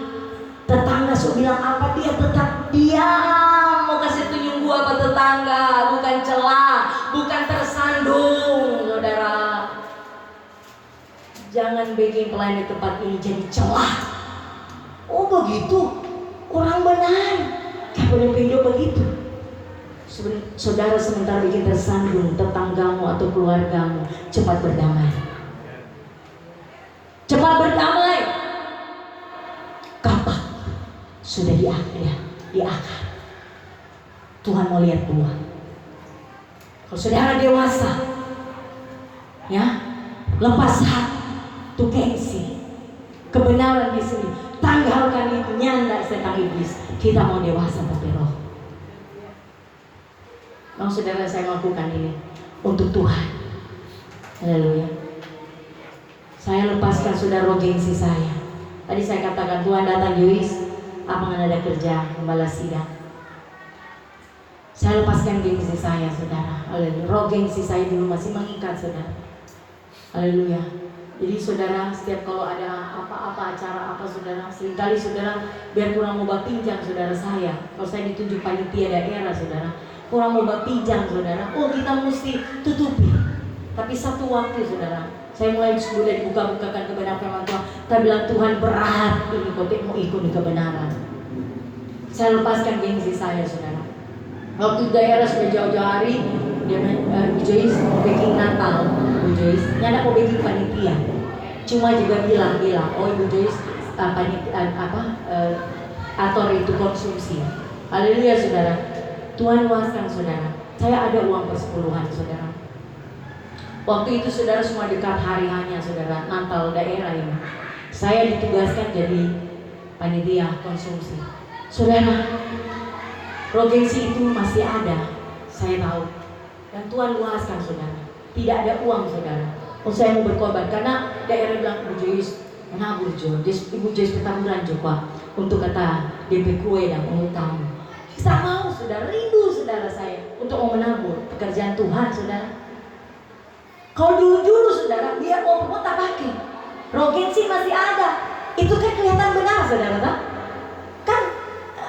tetangga bilang apa dia tetap diam. Mau kasih tunjuk gua apa tetangga, bukan celah, bukan tersandung, saudara. Jangan bikin pelayan di tempat ini jadi celah. Oh begitu, orang benar. Kapan hidup begitu? Saudara sementara bikin tersandung tetanggamu atau keluargamu, cepat berdamai. Cepat berdamai. Kapak sudah diakar. Tuhan mau lihat buah. Kalau saudara dewasa, ya, lepas hati, tuh gengsi, kebenaran di sini, tanggalkan itu, nyanda setan iblis. Kita mau dewasa tapi roh. Mau saudara saya melakukan ini untuk Tuhan. Haleluya. Saya lepaskan saudara roh gengsi saya. Tadi saya katakan Tuhan datang Yuis, apa nggak ada kerja membalas sidang. Saya lepaskan gengsi saya saudara. Haleluya. Roh gengsi saya dulu masih mengikat saudara. Haleluya. Jadi saudara setiap kalau ada apa-apa acara apa saudara, seringkali saudara biar kurang mau pinjam saudara saya. Kalau saya ditunjuk panitia daerah saudara, kurang mau pinjam saudara, oh kita mesti tutupi. Tapi satu waktu saudara, saya mulai sudah dibuka-bukakan kebenaran firman Tuhan. Kita bilang Tuhan berat ini kotek mau ikut di kebenaran. Saya lepaskan gengsi saya saudara. Waktu daerah sudah jauh-jauh hari, dia Bu Joyce mau baking Natal, Bu Joyce, nyana mau baking panitia. Cuma juga bilang, oh Ibu Joyce ator itu konsumsi. Haleluya saudara. Tuhan luaskan saudara. Saya ada uang persepuluhan saudara. Waktu itu saudara semua dekat hari hanya saudara Natal daerah ini. Saya ditugaskan jadi panitia konsumsi. Saudara, roh gengsi itu masih ada. Saya tahu. Dan Tuhan luaskan saudara. Tidak ada uang saudara. Oh saya mau berkorban karena daerah bilang Ibu Joyce menabur Ibu Joyce pertamburan juga untuk kata DP kue dan utang. Kita mau saudara, rindu saudara saya untuk mau menabur pekerjaan Tuhan saudara. Kalau dulu saudara biar mau tak pakai, roh gengsi masih ada. Itu kan kelihatan benar saudara tak? Kan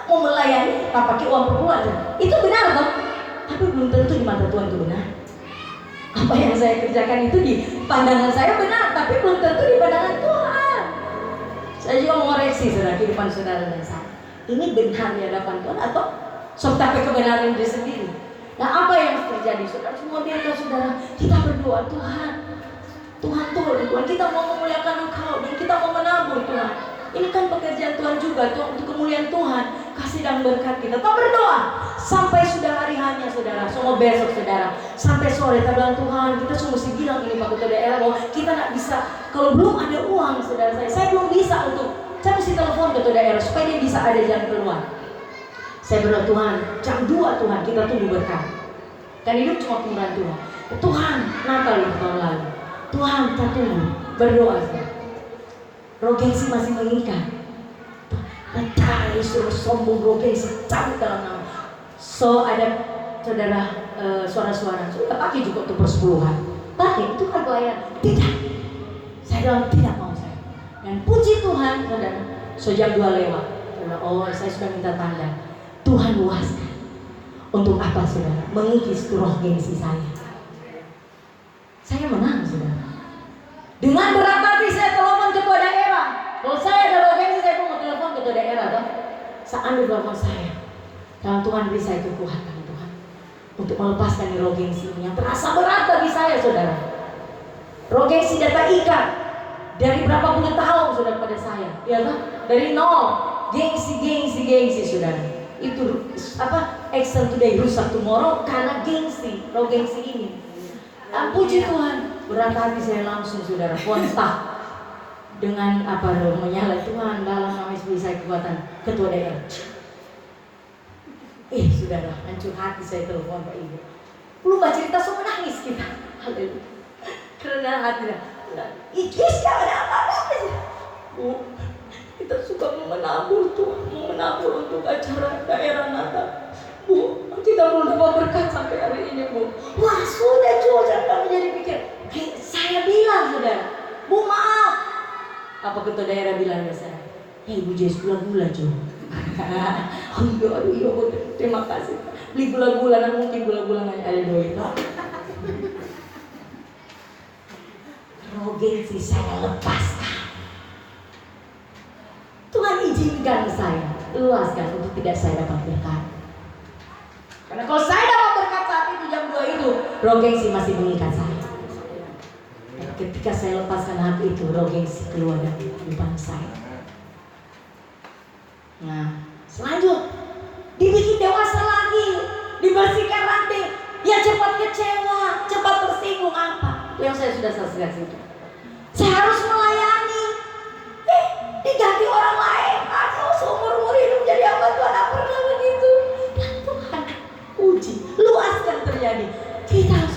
mau melayani tak pakai uang perpuluhan, itu benar tak? Tapi belum tentu di mata Tuhan itu benar. Apa yang saya kerjakan itu di pandangan saya benar, tapi belum tentu di pandangan Tuhan. Saya juga mengoreksi saudara kehidupan saudara dan saya. Ini benar di hadapan Tuhan atau sok tapi kebenaran diri sendiri. Nah apa yang terjadi saudara? Semua biarkan saudara kita berdoa Tuhan Tuhan kita mau memuliakan Engkau dan kita mau menabur Tuhan. Ini kan pekerjaan Tuhan juga Tuhan, untuk kemuliaan Tuhan. Kasih dan berkat kita. Kita berdoa sampai sudah hari hanya saudara. Semua besok saudara sampai sore kita bilang Tuhan kita semua mesti bilang ini Pak Ketua Daerah bahwa kita nggak bisa kalau belum ada uang saudara saya belum bisa untuk saya mesti telepon Ketua Daerah supaya dia bisa ada jalan keluar. Saya berdoa Tuhan jam 2 Tuhan kita tunggu berkat. Kan hidup cuma pengurahan Tuhan. Tuhan, Natal itu tahun lalu. Tuhan, kita tunggu, berdoa. Roh gengsi masih mengikat. Letai suruh sombong roh gengsi cabut dalam nama. So ada saudara suara-suara, sudah pakai juga untuk persepuluhan. Pakai itu kan pelayan. Tidak. Saya bilang tidak mau saya. Dan puji Tuhan, saudara. So jam 2 lewat. Saudara, oh saya sudah minta tanda. Tuhan luaskan. Untuk apa saudara? Mengikis roh gengsi saya. Saya menang saudara. Dengan berat hati saya telepon ketua daerah. Kalau saya ada roh gengsi, saya mau telepon ketua daerah toh. Saya ambil telepon saya. Dan Tuhan beri saya kekuatan Tuhan untuk melepaskan roh gengsi yang terasa berat bagi saya saudara. Roh gengsi data ikat dari berapa puluh tahun saudara pada saya, ya kan? Dari nol, gengsi saudara. Itu apa? Action today, rusak tomorrow karena gengsi, roh gengsi ini. Dan puji Tuhan, berat hati saya langsung saudara kontak dengan apa menyala Tuhan dalam nama Yesus saya kekuatan ketua daerah. Saudara, hancur hati saya telepon Pak Ibu. Belum baca cerita semua nangis kita. Haleluya. Karena hatinya. Ikis kalau ada apa-apa. Bu, kita suka menabur tuh, menabur untuk acara daerah Natal. Bu, kita belum dapat berkat sampai hari ini Bu. Wah sudah jangan kamu jadi pikir. Saya bilang saudara, Bu maaf. Apa ketua daerah bilang ke saya? Ibu Jess gula-gula Jo. Aduh, terima kasih. Beli gula-gula, nah mungkin gula-gula nggak ada duit. Roh gengsi saya lepaskan. Tuhan izinkan saya luaskan untuk tidak saya dapat berkat. Karena kalau saya dapat berkat saat itu jam 2 itu, roh gengsi masih mengikat saya. Dan ketika saya lepaskan hati itu, roh gengsi keluar dari kehidupan saya. Nah, selanjut dibikin dewasa lagi, dibersihkan ranting. Ya cepat kecewa, cepat tersinggung apa? Yang saya sudah saksikan itu. Saya harus melayani. Diganti orang lain. Aduh, seumur hidup jadi apa Tuhan? Apa pernah begitu? Dan Tuhan uji, luaskan terjadi. Kita harus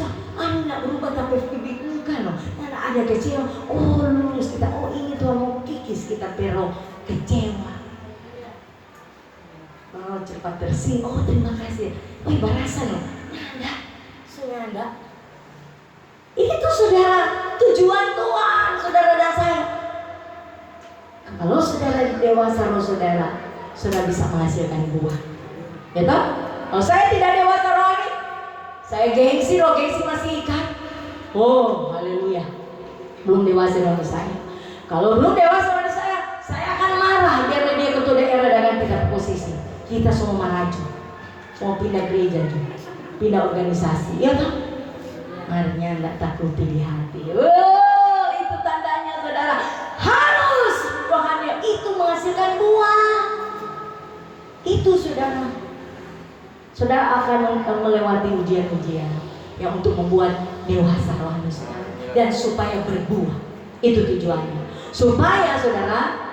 nak berubah tapi dibingungkan loh. Dan ada kecewa. Oh lulus kita. Oh ini Tuhan mau kikis kita pero kecewa. Oh cepat tersing. Oh terima kasih. Oh barasan loh. Nyanda. Ini tuh saudara tujuan Tuhan, saudara dan saya. Kalau saudara dewasa, saudara bisa menghasilkan buah. Ya toh? Kalau saya tidak dewasa rohani, saya gengsi, roh gengsi masih ikat. Oh, haleluya. Belum dewasa rohani saya. Kalau belum dewasa rohani saya akan marah biar dia ketua daerah dengan tidak posisi. Kita semua maju, semua pindah gereja juga, pindah organisasi, ya kan? Marinya tidak takuti di hati. Itu tandanya saudara. Harus rohani itu menghasilkan buah. Itu saudara. Saudara akan melewati ujian-ujian yang untuk membuat dewasa rohani saudara dan supaya berbuah. Itu tujuannya. Supaya saudara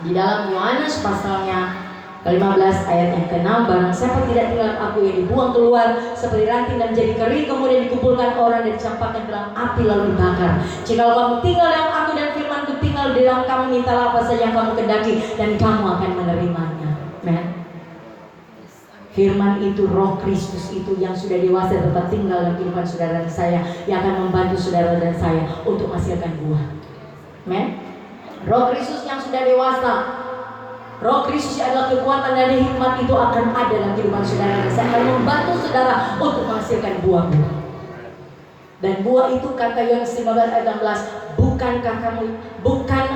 di dalam Yohanes pasalnya 15 ayat yang ke-6, barang siapa tidak tinggal aku yang dibuang keluar seperti ranting dan menjadi kering, kemudian dikumpulkan orang dan dicampakkan dalam api lalu dibakar. Jika kamu tinggal dalam aku dan firmanku tinggal di dalam kamu, mintalah apa saja yang kamu kehendaki dan kamu akan menerimanya. Amen. Firman itu, roh Kristus itu yang sudah dewasa tetap tinggal dalam kehidupan saudara dan saya, yang akan membantu saudara dan saya untuk menghasilkan buah. Amen. Roh Kristus yang sudah dewasa, roh Kristus adalah kekuatan dan hikmat itu akan ada dalam kehidupan saudara dan saya akan membantu saudara untuk menghasilkan buah-buah. Dan buah itu kata Yohanes 15 ayat 16, bukan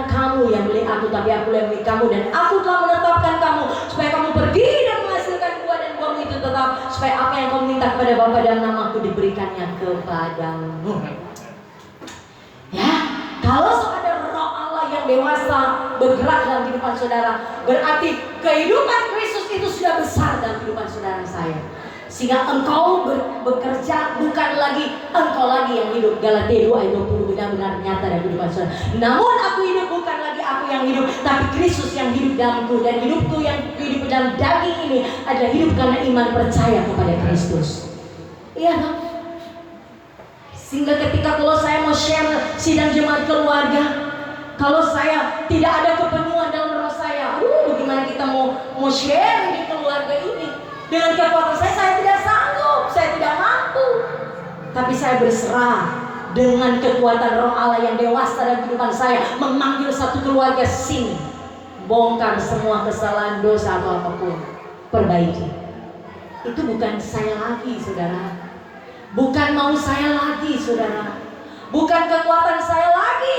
kamu yang beli aku, tapi aku yang beli kamu, dan aku telah menetapkan kamu supaya kamu pergi dan menghasilkan buah, dan buahmu itu tetap, supaya apa yang kamu minta kepada Bapa dalam namaku diberikannya kepadamu. Ya, kalau ada roh Allah yang dewasa bergerak dalam kehidupan saudara, berarti kehidupan Kristus itu sudah besar dalam kehidupan saudara saya. Sehingga engkau bekerja bukan lagi engkau lagi yang hidup. Galatia 2 ayat 20 benar-benar nyata dalam kehidupan saudara. Namun aku hidup bukan lagi aku yang hidup, tapi Kristus yang hidup dalamku, dan hidupku yang hidup dalam daging ini adalah hidup karena iman percaya kepada Kristus. Iya kan? Sehingga ketika kalau saya mau share sidang jemaat keluarga, kalau saya tidak ada kepenuhan dalam roh saya, bagaimana kita mau share di keluarga ini? Dengan kekuatan saya tidak sanggup, saya tidak mampu. Tapi saya berserah dengan kekuatan roh Allah yang dewasa dalam kehidupan saya, memanggil satu keluarga sini, bongkar semua kesalahan, dosa atau apapun, perbaiki. Itu bukan saya lagi, saudara. Bukan mau saya lagi, saudara. Bukan kekuatan saya lagi,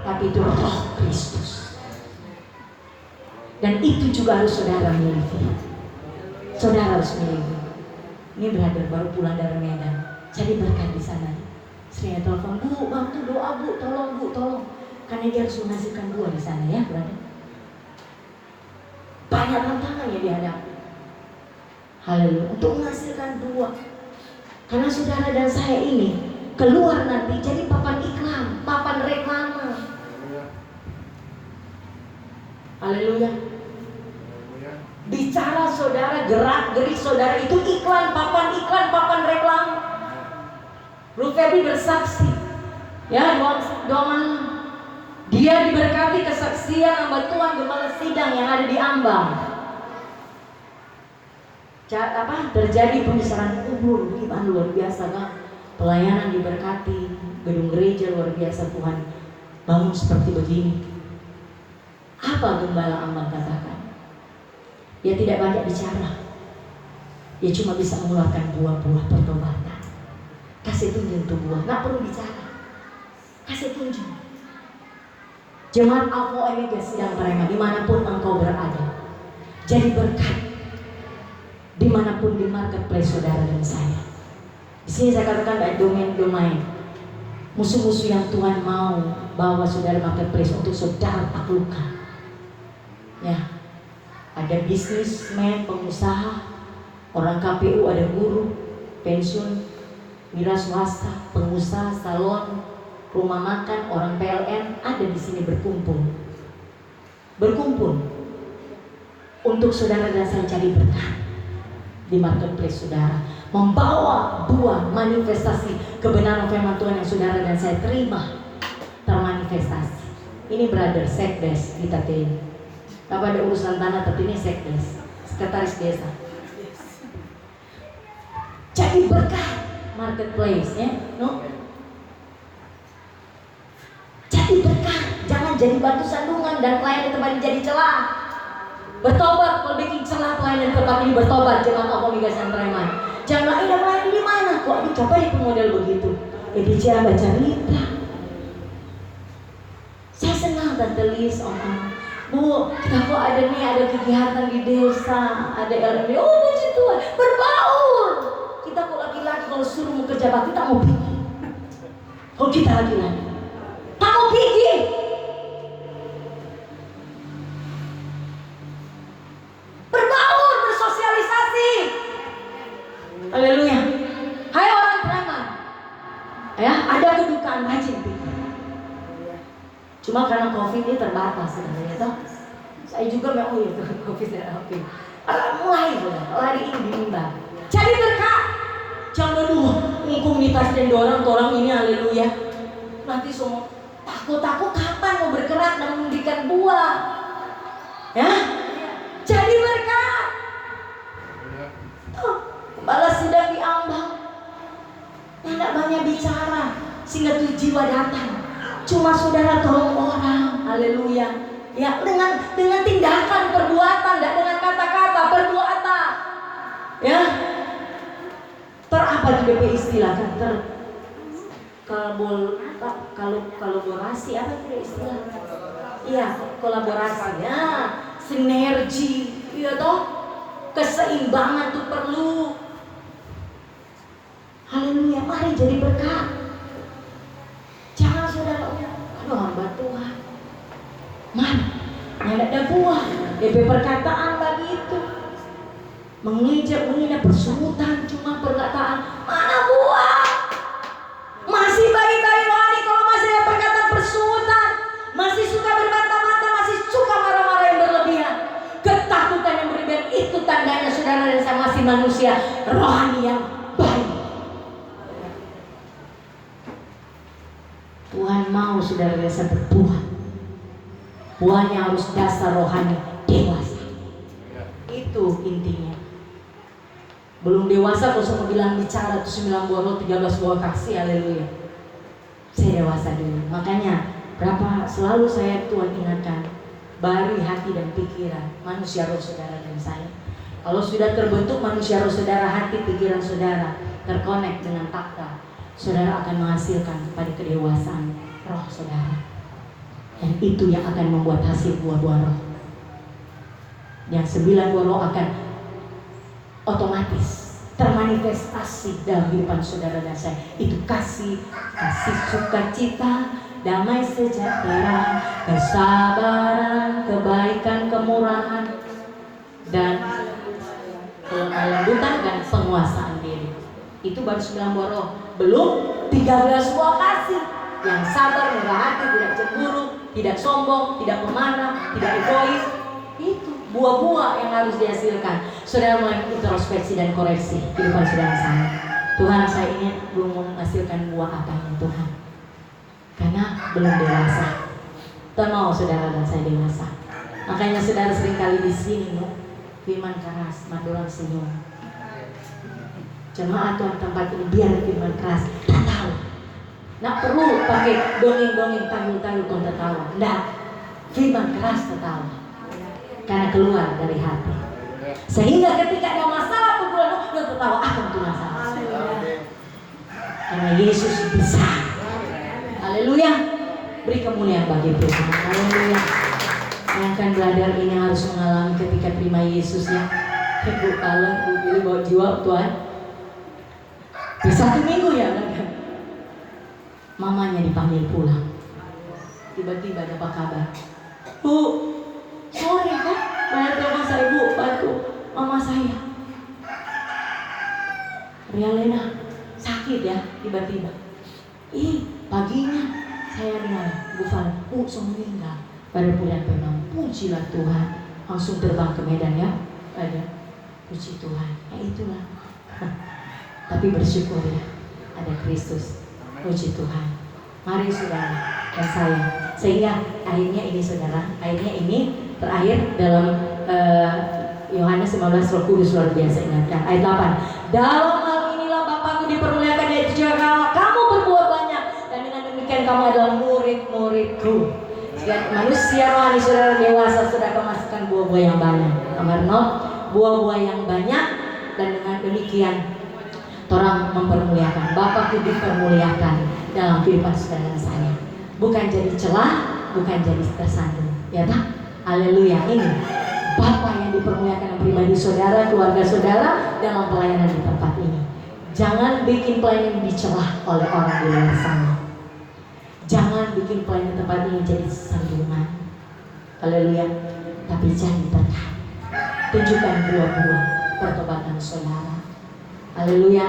tapi itu roh Kristus. Dan itu juga harus saudara miliki. Saudara harus miliki. Ini brother baru pulang dari Medan, jadi berkat di sana. Saya telepon, Bu, bantu doa Bu, tolong Bu, tolong. Karena dia harus menghasilkan buah di sana ya, brother. Banyak tantangan yang dihadapi. Haleluya, untuk menghasilkan buah. Karena saudara dan saya ini keluar nanti jadi papan iklan, papan reklame. Haleluya. Bicara saudara, gerak-gerik saudara itu iklan, papan reklame. Bro Feby bersaksi, ya doa malam. Dia diberkati kesaksian sama Tuhan Gembala Sidang yang ada di Ambang. Terjadi pembicaraan kubur, gimana luar biasa kan? Pelayanan diberkati, gedung gereja luar biasa, Tuhan bangun seperti begini. Apa Gembala Ambang katakan? Dia tidak banyak bicara, dia cuma bisa mengeluarkan buah-buah pertobatan. Kasih tunjuk tuh buah, nggak perlu bicara, kasih tunjuk. Jemaat Alpha Omega Sidang Prema, dimanapun engkau berada, jadi berkat dimanapun di marketplace saudara dan saya. Di sini saya katakan ada domain musuh-musuh yang Tuhan mau bawa saudara marketplace untuk saudara taklukkan. Ya, ada bisnismen, pengusaha, orang KPU, ada guru, pensiun, wira swasta, pengusaha, salon, rumah makan, orang PLN ada di sini berkumpul untuk saudara dan saya cari berkat di marketplace saudara, membawa buah manifestasi kebenaran firman Tuhan yang saudara dan saya terima termanifestasi. Ini brother sekdes kita ini. Kalau ada urusan tanah tapi ini sekdes, sekretaris desa. Jadi berkat marketplace ya, no? Jadi berkat, jangan jadi batu sandungan dan pelayan tempat jadi celah. Bertobat, kalau bikin celah pelayanan tempat ini bertobat, jangan Alpha Omega Sidang Prema. Jangan ini melayani di mana? Kok coba itu model begitu? Bicara baca berita. Saya senang Tante Lis, Bu, kita kok ada kegiatan di desa, ada LMD, puji Tuhan, berbaur. Kita kok laki-laki kalau suruh mau kerja bakti tak mau pergi. Kalau kita laki-laki, tak mau pergi. Berbaur, bersosialisasi. Haleluya. Hai orang beramal. Ya, ada kedukaan rajin pergi. Cuma karena COVID ini terbatas sebenarnya toh. Saya juga mau COVID dan oke. Mulai lari ini di mimbar. Jadi berkat. Jangan komunitas dan orang ini haleluya. Nanti semua takut kapan mau bergerak dan memberikan buah. Ya? Jadi berkat. Tuh, Gembala Sidang di Ambang. Tidak banyak bicara sehingga tuh jiwa datang. Cuma saudara tolong orang, haleluya. Ya, dengan tindakan, perbuatan, tidak dengan kata-kata, perbuatan. Ya. Apa juga istilahkan kolaborasi apa itu istilah? Iya, kolaborasi. Ya, sinergi, iya toh. Keseimbangan itu perlu. Haleluya, mari jadi berkat. Jangan saudara, aduh hamba Tuhan. Mana? Yang ada buah. DP perkataan lagi itu. Menginjak bersungutan cuma perkataan. Mana buah? Masih bayi-bayi rohani kalau masih ada perkataan bersungutan, masih suka berbantah-bantah, masih suka marah-marah yang berlebihan, ketakutan yang berlebihan, itu tandanya saudara dan saya masih manusia rohani yang baik. Tuhan mau saudara-saudara berbuah. Buahnya harus dasar rohani dewasa. Itu intinya. Belum dewasa kok semua bilang bicara tuh 9 buah roh 13 buah kasih, haleluya. Saya dewasa dulu. Makanya selalu saya Tuhan ingatkan, bari hati dan pikiran manusia roh saudara dan saya. Kalau sudah terbentuk manusia roh saudara, hati pikiran saudara terkonek dengan takhta, saudara akan menghasilkan kepada kedewasaan roh saudara. Dan itu yang akan membuat hasil buah-buah roh. Yang 9 buah roh akan otomatis termanifestasi dalam kehidupan saudara dan saya. Itu kasih sukacita, damai sejahtera, kesabaran, kebaikan, kemurahan, dan kelembutan dan penguasaan diri. Itu baru 9 buah roh. Belum 13 buah kasih, yang sabar, murah hati, tidak cemburu, tidak sombong, tidak pemarah, tidak egois. Itu buah-buah yang harus dihasilkan. Saudara mulai introspeksi dan koreksi kehidupan saudara saya. Tuhan, saya ingin belum menghasilkan buah apa ini Tuhan, karena belum dewasa. Tuhan mau saudara dan saya dewasa. Makanya saudara seringkali di sini firman keras, maduran senyum. Jemaat Tuhan tempat ini biar firman keras, tak tahu. Nggak perlu pakai dongeng-dongeng tayul-tayul kau tertawa. Nggak, firman keras tertawa. Karena keluar dari hati. Sehingga ketika ada masalah pukulan lo tertawa, akan tuh masalah. Karena Yesus bisa. Haleluya. Beri kemuliaan bagi Tuhan. Haleluya. Yang kan belajar ini harus mengalami ketika terima Yesus ya. Ibu kalem, ibu pilih bawa jiwa Tuhan. Di 1 minggu ya kan. Mamanya dipanggil pulang. Tiba-tiba ada apa kabar? Bu, sore kan? Bayar telepon saya, Bu, bantu mama saya. Rialena sakit ya, tiba-tiba. Paginya saya dengar Bu Fala, Bu, meninggal. Pada bulan Pemang, pujilah Tuhan. Langsung terbang ke Medan ya. Ada puji Tuhan. Ya itulah. Tapi bersyukur ya, ada Kristus. Puji Tuhan. Mari saudara dan saya. Sehingga akhirnya ini saudara, akhirnya ini terakhir dalam Yohanes 15 Roh Kudus luar biasa ingatkan. Ayat 8. Dalam hal inilah Bapakku dipermuliakan yaitu jika kamu berbuah banyak, dan dengan demikian kamu adalah murid-muridku. Jika manusia rohani saudara dewasa sudah kemasukan buah-buah yang banyak. Nomor 0, buah-buah yang banyak, dan dengan demikian orang mempermuliakan. Bapakku dipermuliakan dalam kehidupan saudara saya. Bukan jadi celah, bukan jadi tersandung. Ya tak? Haleluya. Ini Bapa yang dipermuliakan pribadi saudara, keluarga saudara dalam pelayanan di tempat ini. Jangan bikin pelayanan dicelah oleh orang di luar sana. Jangan bikin pelayanan tempat ini jadi sandungan. Haleluya. Tapi jadi berkat. Tunjukkan buah-buah pertobatan saudara. Haleluya.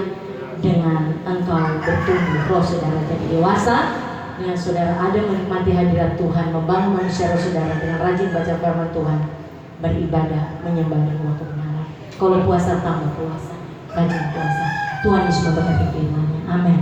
Dengan engkau bertumbuh roh saudara jadi dewasa, dengan saudara ada menikmati hadirat Tuhan, membangun manusia roh saudara dengan rajin baca firman Tuhan, beribadah, menyembah dan buah kebenaran. Kalau puasa tambah puasa, rajin puasa. Tuhan Yesus memberkati firman-Nya. Amin.